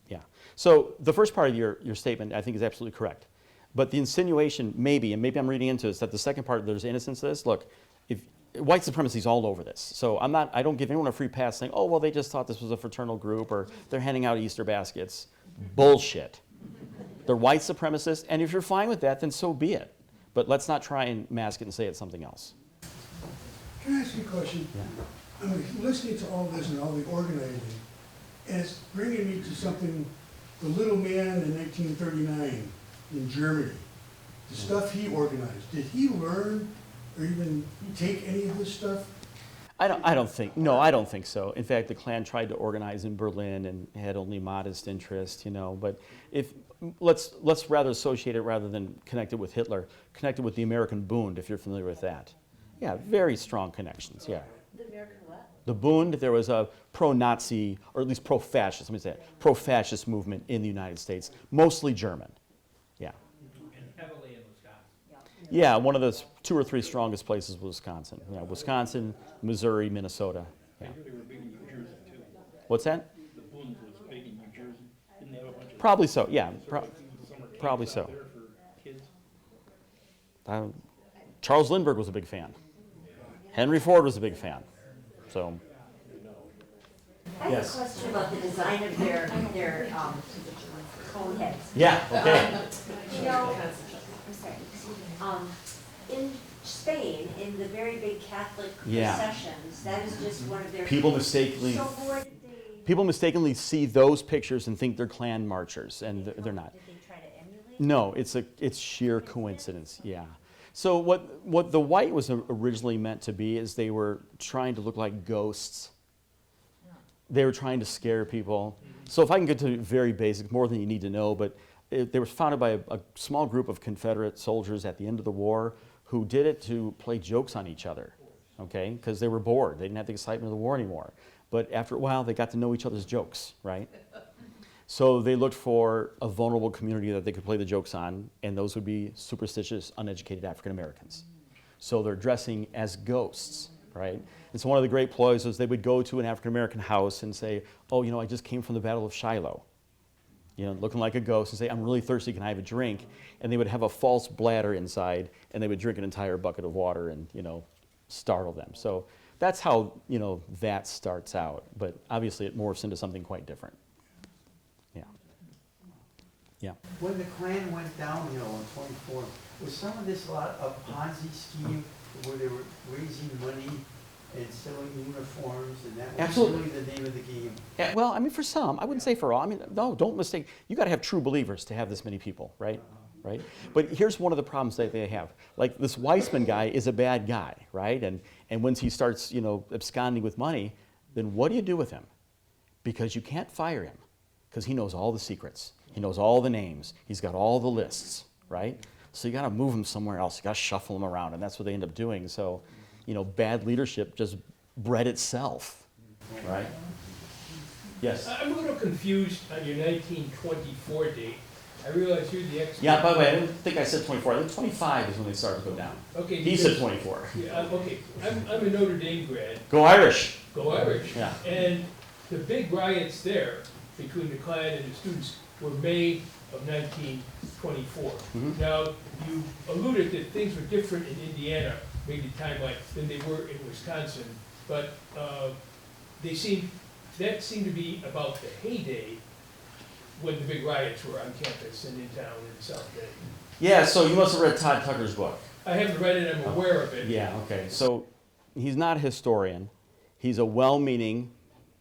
Yeah. So the first part of your statement I think is absolutely correct. But the insinuation maybe, and maybe I'm reading into this, that the second part, there's innocence to this. Look, if white supremacy is all over this. So I don't give anyone a free pass saying, oh, well, they just thought this was a fraternal group or they're handing out Easter baskets. Bullshit. They're white supremacists, and if you're fine with that, then so be it. But let's not try and mask it and say it's something else. Can I ask you a question? Yeah. I'm listening to all this and all the organizing, and it's bringing me to something, the little man in 1939 in Germany, the stuff he organized. Did he learn or even take any of this stuff? I don't think so. In fact, the Klan tried to organize in Berlin and had only modest interest, you know. But let's rather associate it rather than connect it with Hitler, connect it with the American Bund, if you're familiar with that. Yeah, very strong connections, yeah. The American what? The Bund, there was a pro-Nazi, or at least pro-fascist, let me say it, pro-fascist movement in the United States, mostly German, yeah. And heavily in Wisconsin. Yeah, one of the 2 or 3 strongest places was Wisconsin. Yeah, Wisconsin, Missouri, Minnesota. Yeah. They were big in New Jersey too. What's that? The Bund was big in New Jersey. Didn't they have a bunch of Probably so, yeah. summer camps Probably out so. there for kids? Charles Lindbergh was a big fan. Henry Ford was a big fan. So, I have Yes. a question about the design of their cone heads. yeah, okay. You know, I'm sorry. In Spain, in the very big Catholic Yeah. processions, that is just one of their. People mistakenly So where did they? People mistakenly see those pictures and think they're Klan marchers, and they're not. Did they try to emulate? No, it's sheer coincidence. Yeah. So what the white was originally meant to be is they were trying to look like ghosts. They were trying to scare people. So if I can get to very basic, more than you need to know, but they were founded by a small group of Confederate soldiers at the end of the war who did it to play jokes on each other, okay? Because they were bored. They didn't have the excitement of the war anymore. But after a while, they got to know each other's jokes, right? So they looked for a vulnerable community that they could play the jokes on, and those would be superstitious, uneducated African Americans. So they're dressing as ghosts, right? And so one of the great ploys was they would go to an African American house and say, oh, you know, I just came from the Battle of Shiloh, you know, looking like a ghost, and say, I'm really thirsty, can I have a drink? And they would have a false bladder inside, and they would drink an entire bucket of water and, you know, startle them. So that's how, you know, that starts out. But obviously it morphs into something quite different. Yeah. Yeah. When the Klan went downhill on 24, was some of this a lot of Ponzi scheme where they were raising money and selling uniforms, and that was Absolutely. really the name of the game? Yeah, well, I mean, for some, I wouldn't say for all. I mean, no, don't mistake. You got to have true believers to have this many people, right? Right. But here's one of the problems that they have. Like this Weissman guy is a bad guy, right? And once he starts, you know, absconding with money, then what do you do with him? Because you can't fire him, because he knows all the secrets. He knows all the names. He's got all the lists, right? So you got to move him somewhere else. You got to shuffle him around, and that's what they end up doing. So, you know, bad leadership just bred itself, right? Yes. I'm a little confused on your 1924 date. I realize you're the expert. Yeah, by the way, I didn't think I said 24. I think 25 is when they started to go down. Okay. He said 24. Yeah, okay. I'm a Notre Dame grad. Go Irish. Go Irish. Yeah. And the big riots there between the Klan and the students were May of 1924. Mhm. Now, you alluded that things were different in Indiana, maybe timeline, than they were in Wisconsin, but that seemed to be about the heyday when the big riots were on campus and in town in South Bend. Yeah, so you must have read Todd Tucker's book. I haven't read it, I'm aware of it. Yeah, okay. So he's not a historian. He's a well-meaning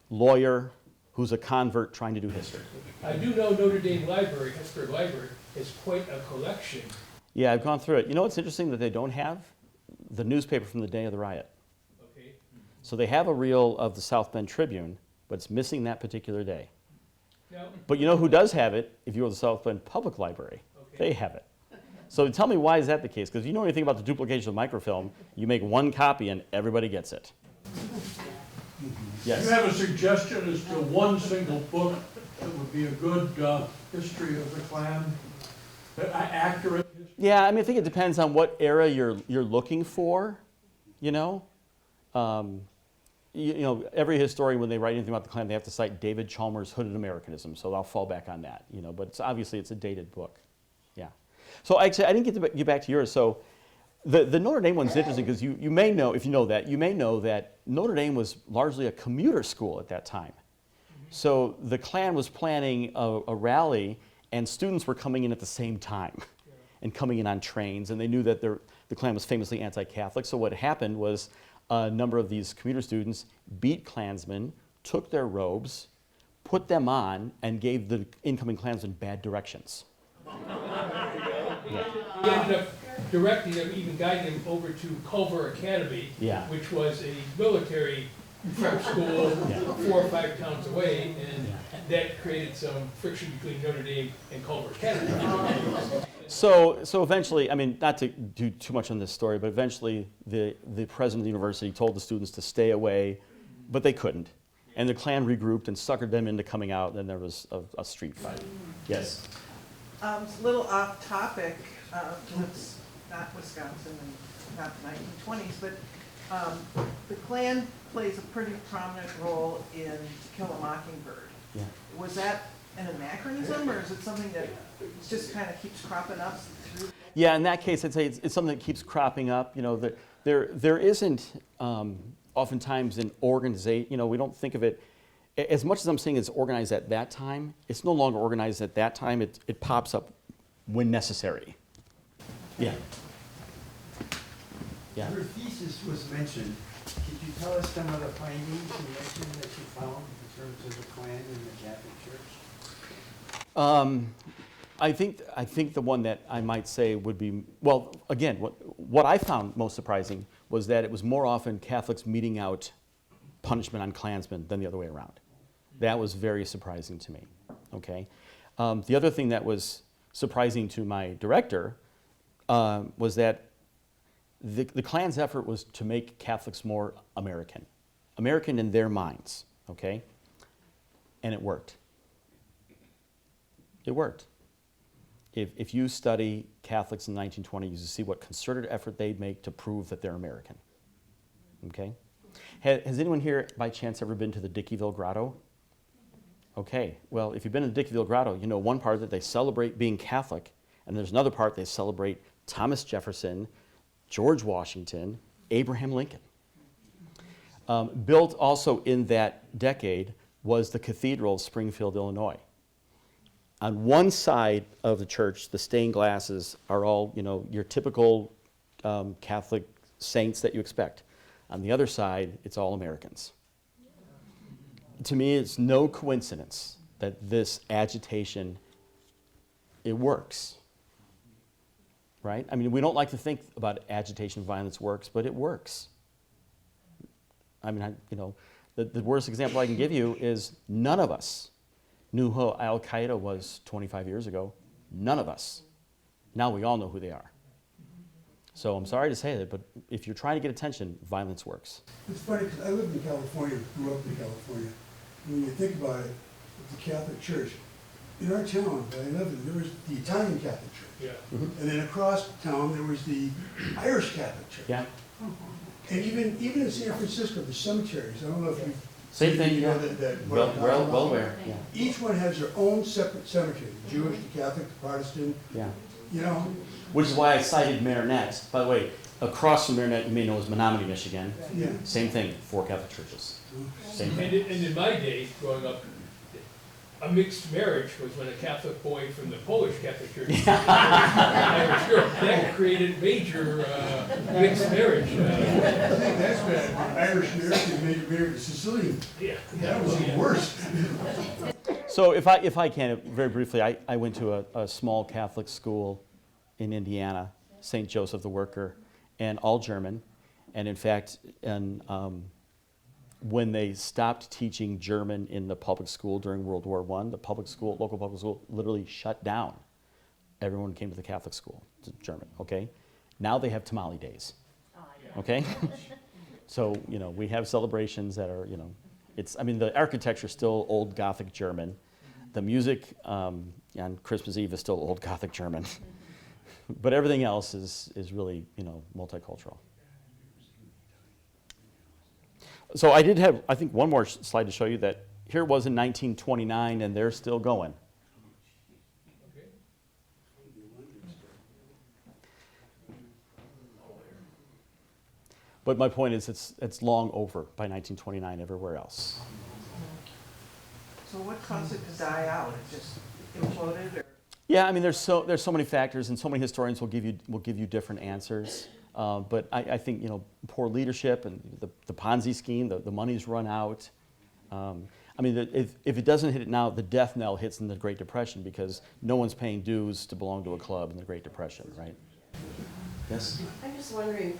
lawyer who's a convert trying to do history. I do know Notre Dame Library, Hesper Library, has quite a collection. Yeah, I've gone through it. You know what's interesting that they don't have? The newspaper from the day of the riot. Okay. So they have a reel of the South Bend Tribune, but it's missing that particular day. Now, But you know who does have it? If you go to the South Bend Public Library, they have it. So tell me, why is that the case? Because if you know anything about the duplication of microfilm, you make one copy and everybody gets it. Do Yes. you have a suggestion as to one single book that would be a good history of the Klan? Accurate history? Yeah, I mean, I think it depends on what era you're looking for, you know. You know, every historian, when they write anything about the Klan, they have to cite David Chalmers' Hooded Americanism, so I'll fall back on that, you know, but it's, obviously it's a dated book. Yeah. So actually, I didn't get to get back to yours. So the Notre Dame one's interesting because you may know, if you know that, you may know that Notre Dame was largely a commuter school at that time. So the Klan was planning a rally, and students were coming in at the same time and coming in on trains, and they knew that the Klan was famously anti-Catholic. So what happened was a number of these commuter students beat Klansmen, took their robes, put them on, and gave the incoming Klansmen bad directions. Yeah. he ended up directing them, even guiding them over to Culver Academy, Yeah. which was a military prep school 4 or 5 towns away, and that created some friction between Notre Dame and Culver Academy. So eventually, I mean, not to do too much on this story, but eventually the president of the university told the students to stay away, but they couldn't. And the Klan regrouped and suckered them into coming out, and then there was a street fight. Yes? It's a little off topic, it's not Wisconsin and not the 1920s, but the Klan plays a pretty prominent role in To Kill a Mockingbird. Yeah. Was that an anachronism, or is it something that just kind of keeps cropping up through? Yeah, in that case, I'd say it's something that keeps cropping up. You know, there isn't oftentimes an organization, you know, we don't think of it, as much as I'm saying it's organized at that time, it's no longer organized at that time. It pops up when necessary. Yeah. Yeah. Your thesis was mentioned. Could you tell us some of the findings you mentioned that you found in terms of the Klan and the Catholic Church? I think the one that I might say would be, well, again, what I found most surprising was that it was more often Catholics meting out punishment on Klansmen than the other way around. That was very surprising to me, okay? The other thing that was surprising to my director was that the Klan's effort was to make Catholics more American in their minds, okay? And it worked. It worked. If you study Catholics in the 1920s, you see what concerted effort they'd make to prove that they're American. Okay? Has anyone here, by chance, ever been to the Dickeyville Grotto? Okay, well, if you've been to the Dickeyville Grotto, you know one part that they celebrate being Catholic, and there's another part they celebrate Thomas Jefferson, George Washington, Abraham Lincoln. Built also in that decade was the Cathedral of Springfield, Illinois. On one side of the church, the stained glasses are all, you know, your typical Catholic saints that you expect. On the other side, it's all Americans. To me, it's no coincidence that this agitation, it works, right? I mean, we don't like to think about agitation violence works, but it works. I mean, the worst example I can give you is none of us knew who Al-Qaeda was 25 years ago. None of us. Now we all know who they are. So I'm sorry to say that, but if you're trying to get attention, violence works. It's funny, because I lived in California, grew up in California. When you think about it, the Catholic Church, in our town that I lived in, there was the Italian Catholic Church. Yeah. Mm-hmm. And then across town, there was the Irish Catholic Church. Yeah. And even in San Francisco, the cemeteries, I don't know if you. Same thing, you know, yeah. that Well aware, yeah. Each one has their own separate cemetery, the Jewish, the Catholic, the Protestant, Yeah. you know. Which is why I cited Marinette. By the way, across from Marinette, you may know, is Menominee, Michigan. Yeah. Same thing, 4 Catholic churches. Same thing. And in my day, growing up, a mixed marriage was when a Catholic boy from the Polish Catholic Church married an Irish girl. That created major mixed marriage. I think that's bad. Irish American married a Sicilian. Yeah. That was the worst. So if I can, very briefly, I went to a small Catholic school in Indiana, St. Joseph the Worker, and all German. And in fact, when they stopped teaching German in the public school during World War I, the public school, local public school, literally shut down. Everyone came to the Catholic school, to German, okay? Now they have tamale days, okay? So, you know, we have celebrations that are, you know, I mean, the architecture is still old Gothic German. The music on Christmas Eve is still old Gothic German. But everything else is really, you know, multicultural. So I did have, I think, one more slide to show you that here it was in 1929, and they're still going. But my point is, it's long over by 1929 everywhere else. So what caused it to die out? It just imploded, or? Yeah, I mean, there's so many factors, and so many historians will give you different answers. But I think, you know, poor leadership and the Ponzi scheme, the money's run out. I mean, if it doesn't hit it now, the death knell hits in the Great Depression because no one's paying dues to belong to a club in the Great Depression, right? Yes? I'm just wondering,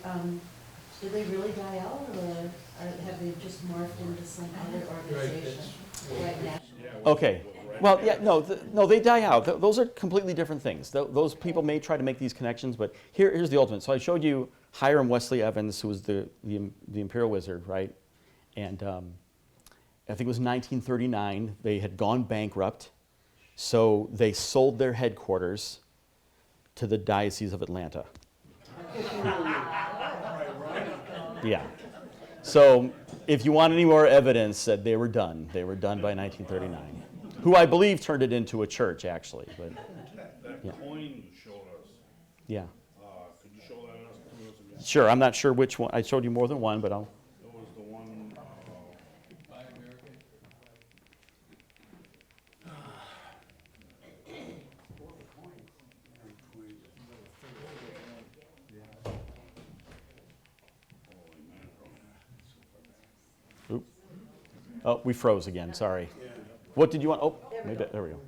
did they really die out, or have they just morphed into some other organization? Right now? Okay. Well, yeah, no, they die out. Those are completely different things. Those people may try to make these connections, but here's the ultimate. So I showed you Hiram Wesley Evans, who was the Imperial Wizard, right? And I think it was 1939. They had gone bankrupt, so they sold their headquarters to the Diocese of Atlanta. Yeah. So if you want any more evidence that they were done by 1939. Who I believe turned it into a church, actually. But That yeah. coin you showed us, Yeah. could you show that to us again? Sure. I'm not sure which one. I showed you more than one, but I'll. It was the one, Buy American. Oop. Oh, we froze again. Sorry. What did you want? Oh, maybe there we go.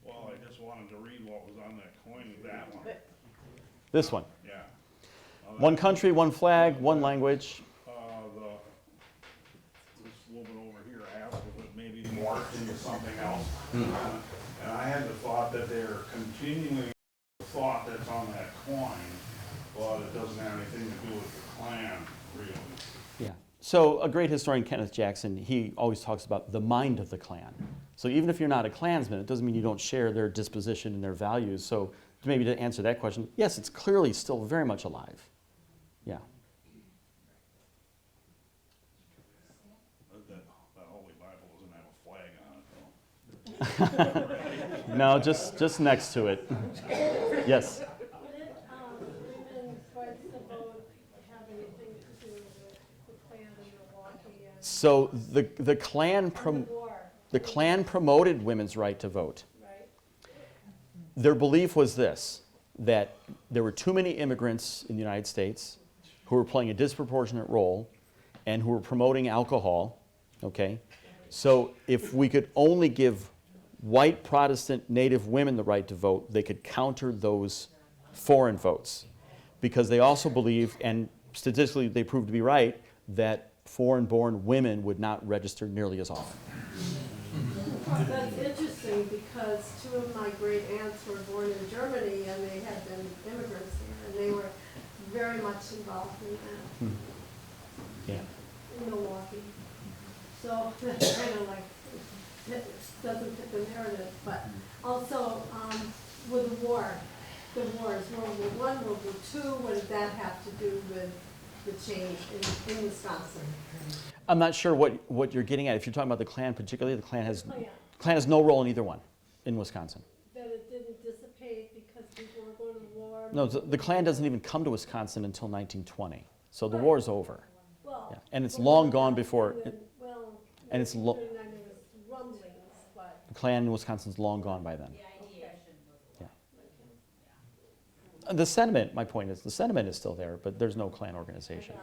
well, I just wanted to read what was on that coin, that one, This one. yeah. One country, one flag, one language. This little bit over here asked if it maybe morphed into something else. And I had the thought that they're continuing the thought that's on that coin, but it doesn't have anything to do with the Klan, really. Yeah. So a great historian, Kenneth Jackson, he always talks about the mind of the Klan. So even if you're not a Klansman, it doesn't mean you don't share their disposition and their values. So maybe to answer that question, yes, it's clearly still very much alive. Yeah. That Holy Bible doesn't have a flag on it, though. No, just next to it. Yes. Women's rights to vote have anything to do with the Klan in Milwaukee and So the Klan the war, the Klan promoted women's right to vote. right? Their belief was this, that there were too many immigrants in the United States who were playing a disproportionate role and who were promoting alcohol, okay? So if we could only give white Protestant native women the right to vote, they could counter those foreign votes. Because they also believed, and statistically they proved to be right, that foreign-born women would not register nearly as often. That's interesting because two of my great aunts were born in Germany and they had been immigrants here and they were very much involved in that, Yeah. in Milwaukee. So that's kind of like, it doesn't fit the narrative, but also with the war, the wars, World War I, World War II, what did that have to do with the change in Wisconsin? I'm not sure what you're getting at. If you're talking about the Klan particularly, the Klan has, Oh, yeah. Klan has no role in either one in Wisconsin. That it didn't dissipate because people were going to war? No, the Klan doesn't even come to Wisconsin until 1920. So the war's over. Well, Yeah. And it's well, long gone before, and then, well, and it's 1939 there was rumblings, but the Klan in Wisconsin's long gone by then. okay. The sentiment, my point is, the sentiment is still there, but there's no Klan organization.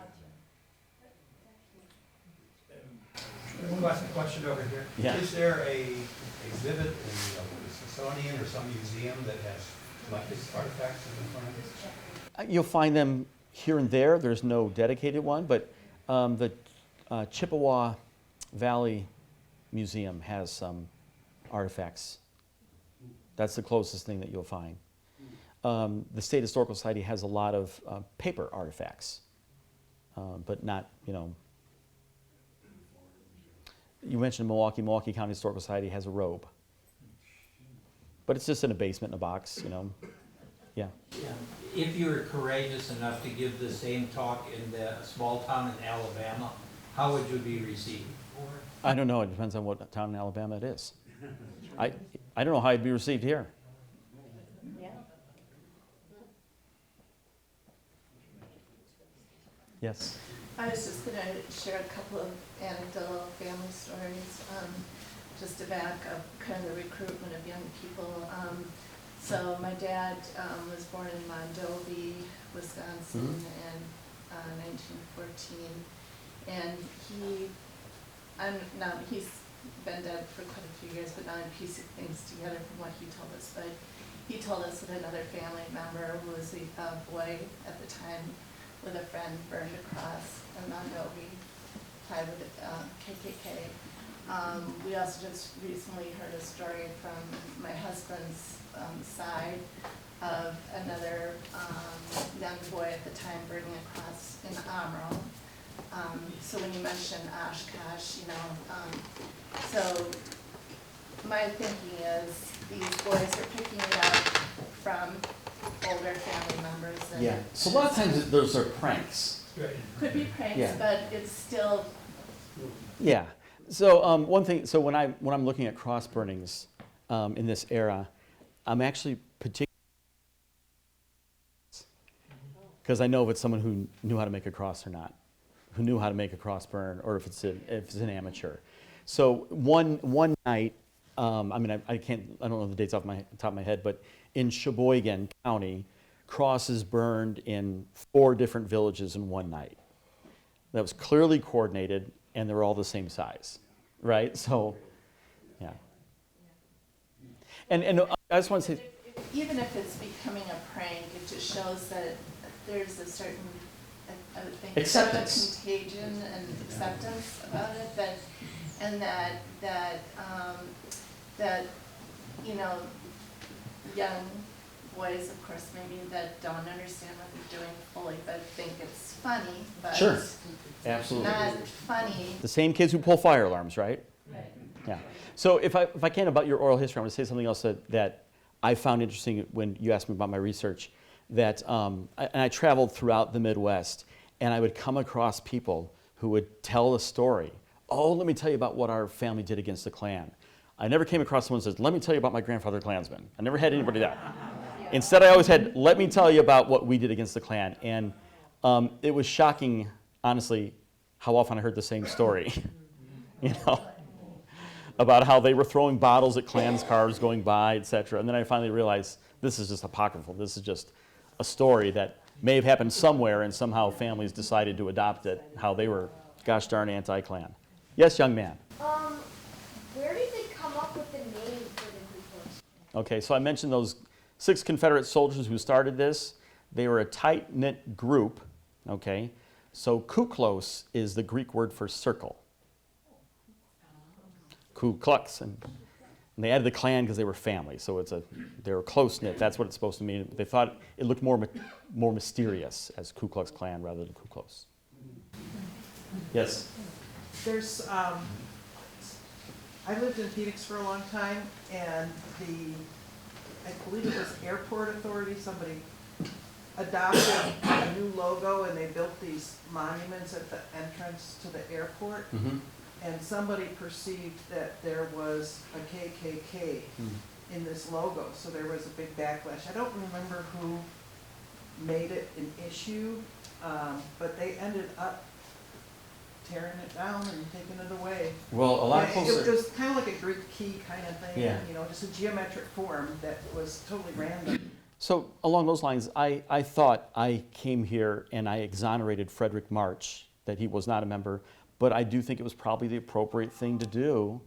One last question over here. Yeah. Is there a exhibit in the Smithsonian or some museum that has collected artifacts of the Klan? You'll find them here and there. There's no dedicated one, but the Chippewa Valley Museum has some artifacts. That's the closest thing that you'll find. The State Historical Society has a lot of paper artifacts, but not, you mentioned Milwaukee. Milwaukee County Historical Society has a robe, but it's just in a basement in a box, Yeah. If you were courageous enough to give the same talk in a small town in Alabama, how would you be received? I don't know. It depends on what town in Alabama it is. I don't know how I'd be received here. Yeah. Yes. I was just going to share a couple of anecdotal family stories, just to back up kind of the recruitment of young people. So my dad was born in Mondovi, Wisconsin in 1914, and he's been dead for quite a few years, but now I'm piecing things together from what he told us. But he told us that another family member who was a boy at the time with a friend burned a cross in Mondovi, tied with KKK. We also just recently heard a story from my husband's side of another young boy at the time burning a cross in Amro. So when you mention Oshkosh, so my thinking is these boys are picking it up from older family members. And So a lot of times those are pranks. Right. could be pranks, Yeah. but it's still, Yeah. So one thing. So when I'm looking at cross burnings in this era, I'm actually particularly because I know if it's someone who knew how to make a cross or not, who knew how to make a cross burn, or if it's an amateur. So one night, I don't know the dates off my top of my head, but in Sheboygan County, crosses burned in 4 different villages in one night. That was clearly coordinated, and they were all the same size, right? So, yeah. And I just want to say, even if it's becoming a prank, it just shows that there's a certain, I would think, Acceptance. contagion and acceptance about it, that young boys, of course, maybe that don't understand what they're doing fully, but think it's funny, but Sure. Absolutely. not funny. The same kids who pull fire alarms, right? Right. Yeah. So if I can, about your oral history, I want to say something else that I found interesting when you asked me about my research, that I traveled throughout the Midwest, and I would come across people who would tell a story. Oh, let me tell you about what our family did against the Klan. I never came across someone who says, let me tell you about my grandfather Klansman. I never had anybody that. Instead, I always had, let me tell you about what we did against the Klan. And it was shocking, honestly, how often I heard the same story, you know, about how they were throwing bottles at Klan's cars going by, etc. And then I finally realized this is just apocryphal. This is just a story that may have happened somewhere, and somehow families decided to adopt it, how they were, gosh darn, anti-Klan. Yes, young man. Where did they come up with the name for the Ku Klux? Okay, so I mentioned those 6 Confederate soldiers who started this. They were a tight-knit group, okay? So Ku Klux is the Greek word for circle. Ku Klux, and they added the Klan because they were family, so they were close-knit. That's what it's supposed to mean. They thought it looked more mysterious as Ku Klux Klan rather than Ku Klux. Yes? There's, I lived in Phoenix for a long time, and I believe it was airport authority, somebody adopted a new logo, and they built these monuments at the entrance to the airport. Mm-hmm. And somebody perceived that there was a KKK in this logo, so there was a big backlash. I don't remember who made it an issue, but they ended up tearing it down and taking it away. Well, a lot It was kind of like a Greek key kind of thing, Yeah. you know, just a geometric form that was totally random. So along those lines, I thought I came here and I exonerated Frederick March, that he was not a member, but I do think it was probably the appropriate thing to do,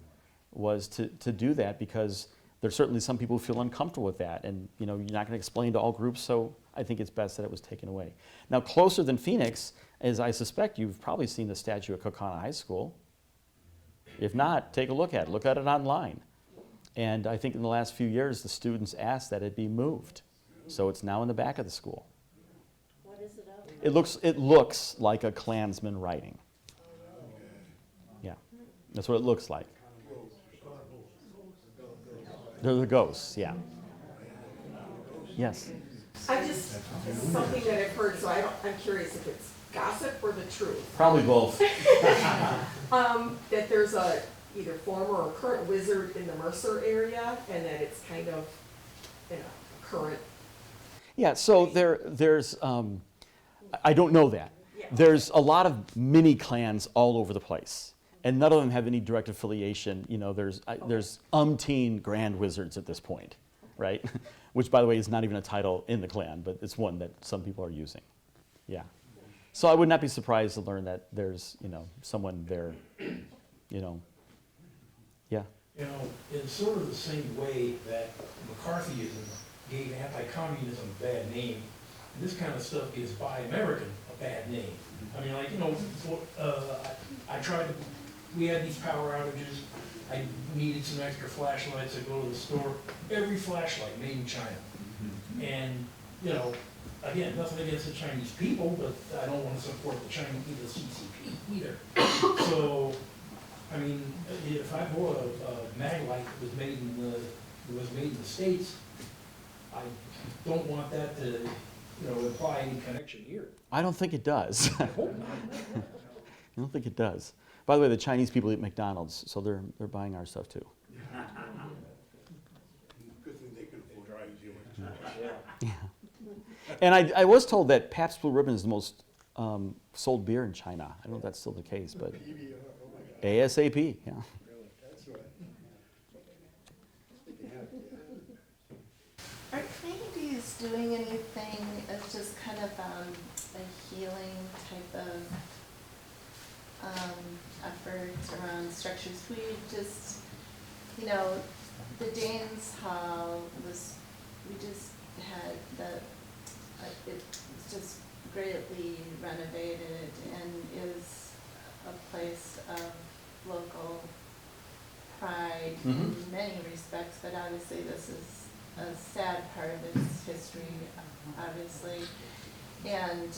was to do that, because there's certainly some people who feel uncomfortable with that, and you know, you're not going to explain to all groups, so I think it's best that it was taken away. Now, closer than Phoenix, as I suspect you've probably seen the statue at Kokana High School. If not, take a look at it online. And I think in the last few years, the students asked that it be moved. So it's now in the back of the school. What is it of? It looks like a Klansman writing. Yeah, that's what it looks like. They're the ghosts, yeah. Yes. I just, it's something that I've heard, so I'm curious if it's gossip or the truth. Probably both. That there's a either former or current wizard in the Mercer area, and that it's kind of, you know, current. Yeah, so there's, I don't know that. Yeah. There's a lot of mini clans all over the place, and none of them have any direct affiliation. You know, there's umpteen grand wizards at this point, right? Which, by the way, is not even a title in the clan, but it's one that some people are using. Yeah. So I would not be surprised to learn that there's, you know, someone there, you know. Yeah. You know, in sort of the same way that McCarthyism gave anti-communism a bad name, and this kind of stuff gives Buy American a bad name. I mean, like, you know, I tried to, we had these power outages, I needed some extra flashlights, I go to the store, every flashlight made in China. And, you know, again, nothing against the Chinese people, but I don't want to support the Chinese, the CCP either. So, I mean, if I bought a mag light that was made in the States, I don't want that to, you know, imply any connection here. I don't think it does. I hope not. I don't think it does. By the way, the Chinese people eat McDonald's, so they're buying our stuff too. Good thing they can afford Yeah. And I was told that Pabst Blue Ribbon is the most sold beer in China. I don't know if that's still the case, but ASAP, yeah. That's right. Are communities doing anything as just kind of a healing type of efforts around structures? We just, you know, the Danes Hall was, we just had it was just greatly renovated and is a place of local pride in many respects, but obviously this is a sad part of its history, obviously. And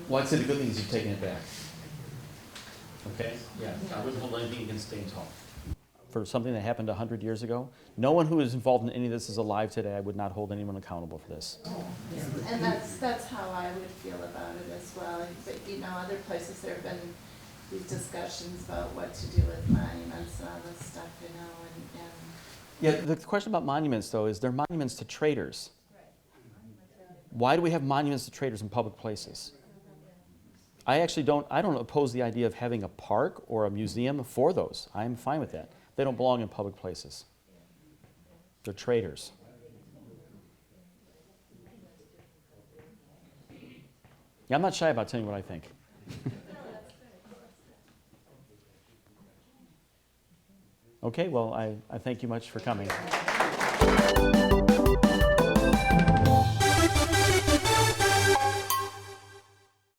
Well, I'd say the good thing is you've taken it back. Okay? Yeah, I wouldn't hold anything against Danes Hall. for something that happened 100 years ago. No one who is involved in any of this is alive today. I would not hold anyone accountable for this. And that's how I would feel about it as well. But you know, other places there have been these discussions about what to do with monuments and all this stuff, you know, and Yeah, the question about monuments, though, is they're monuments to traitors. Why do we have monuments to traitors in public places? I don't oppose the idea of having a park or a museum for those. I'm fine with that. They don't belong in public places. They're traitors. Yeah, I'm not shy about telling you what I think. Okay, well, I thank you much for coming.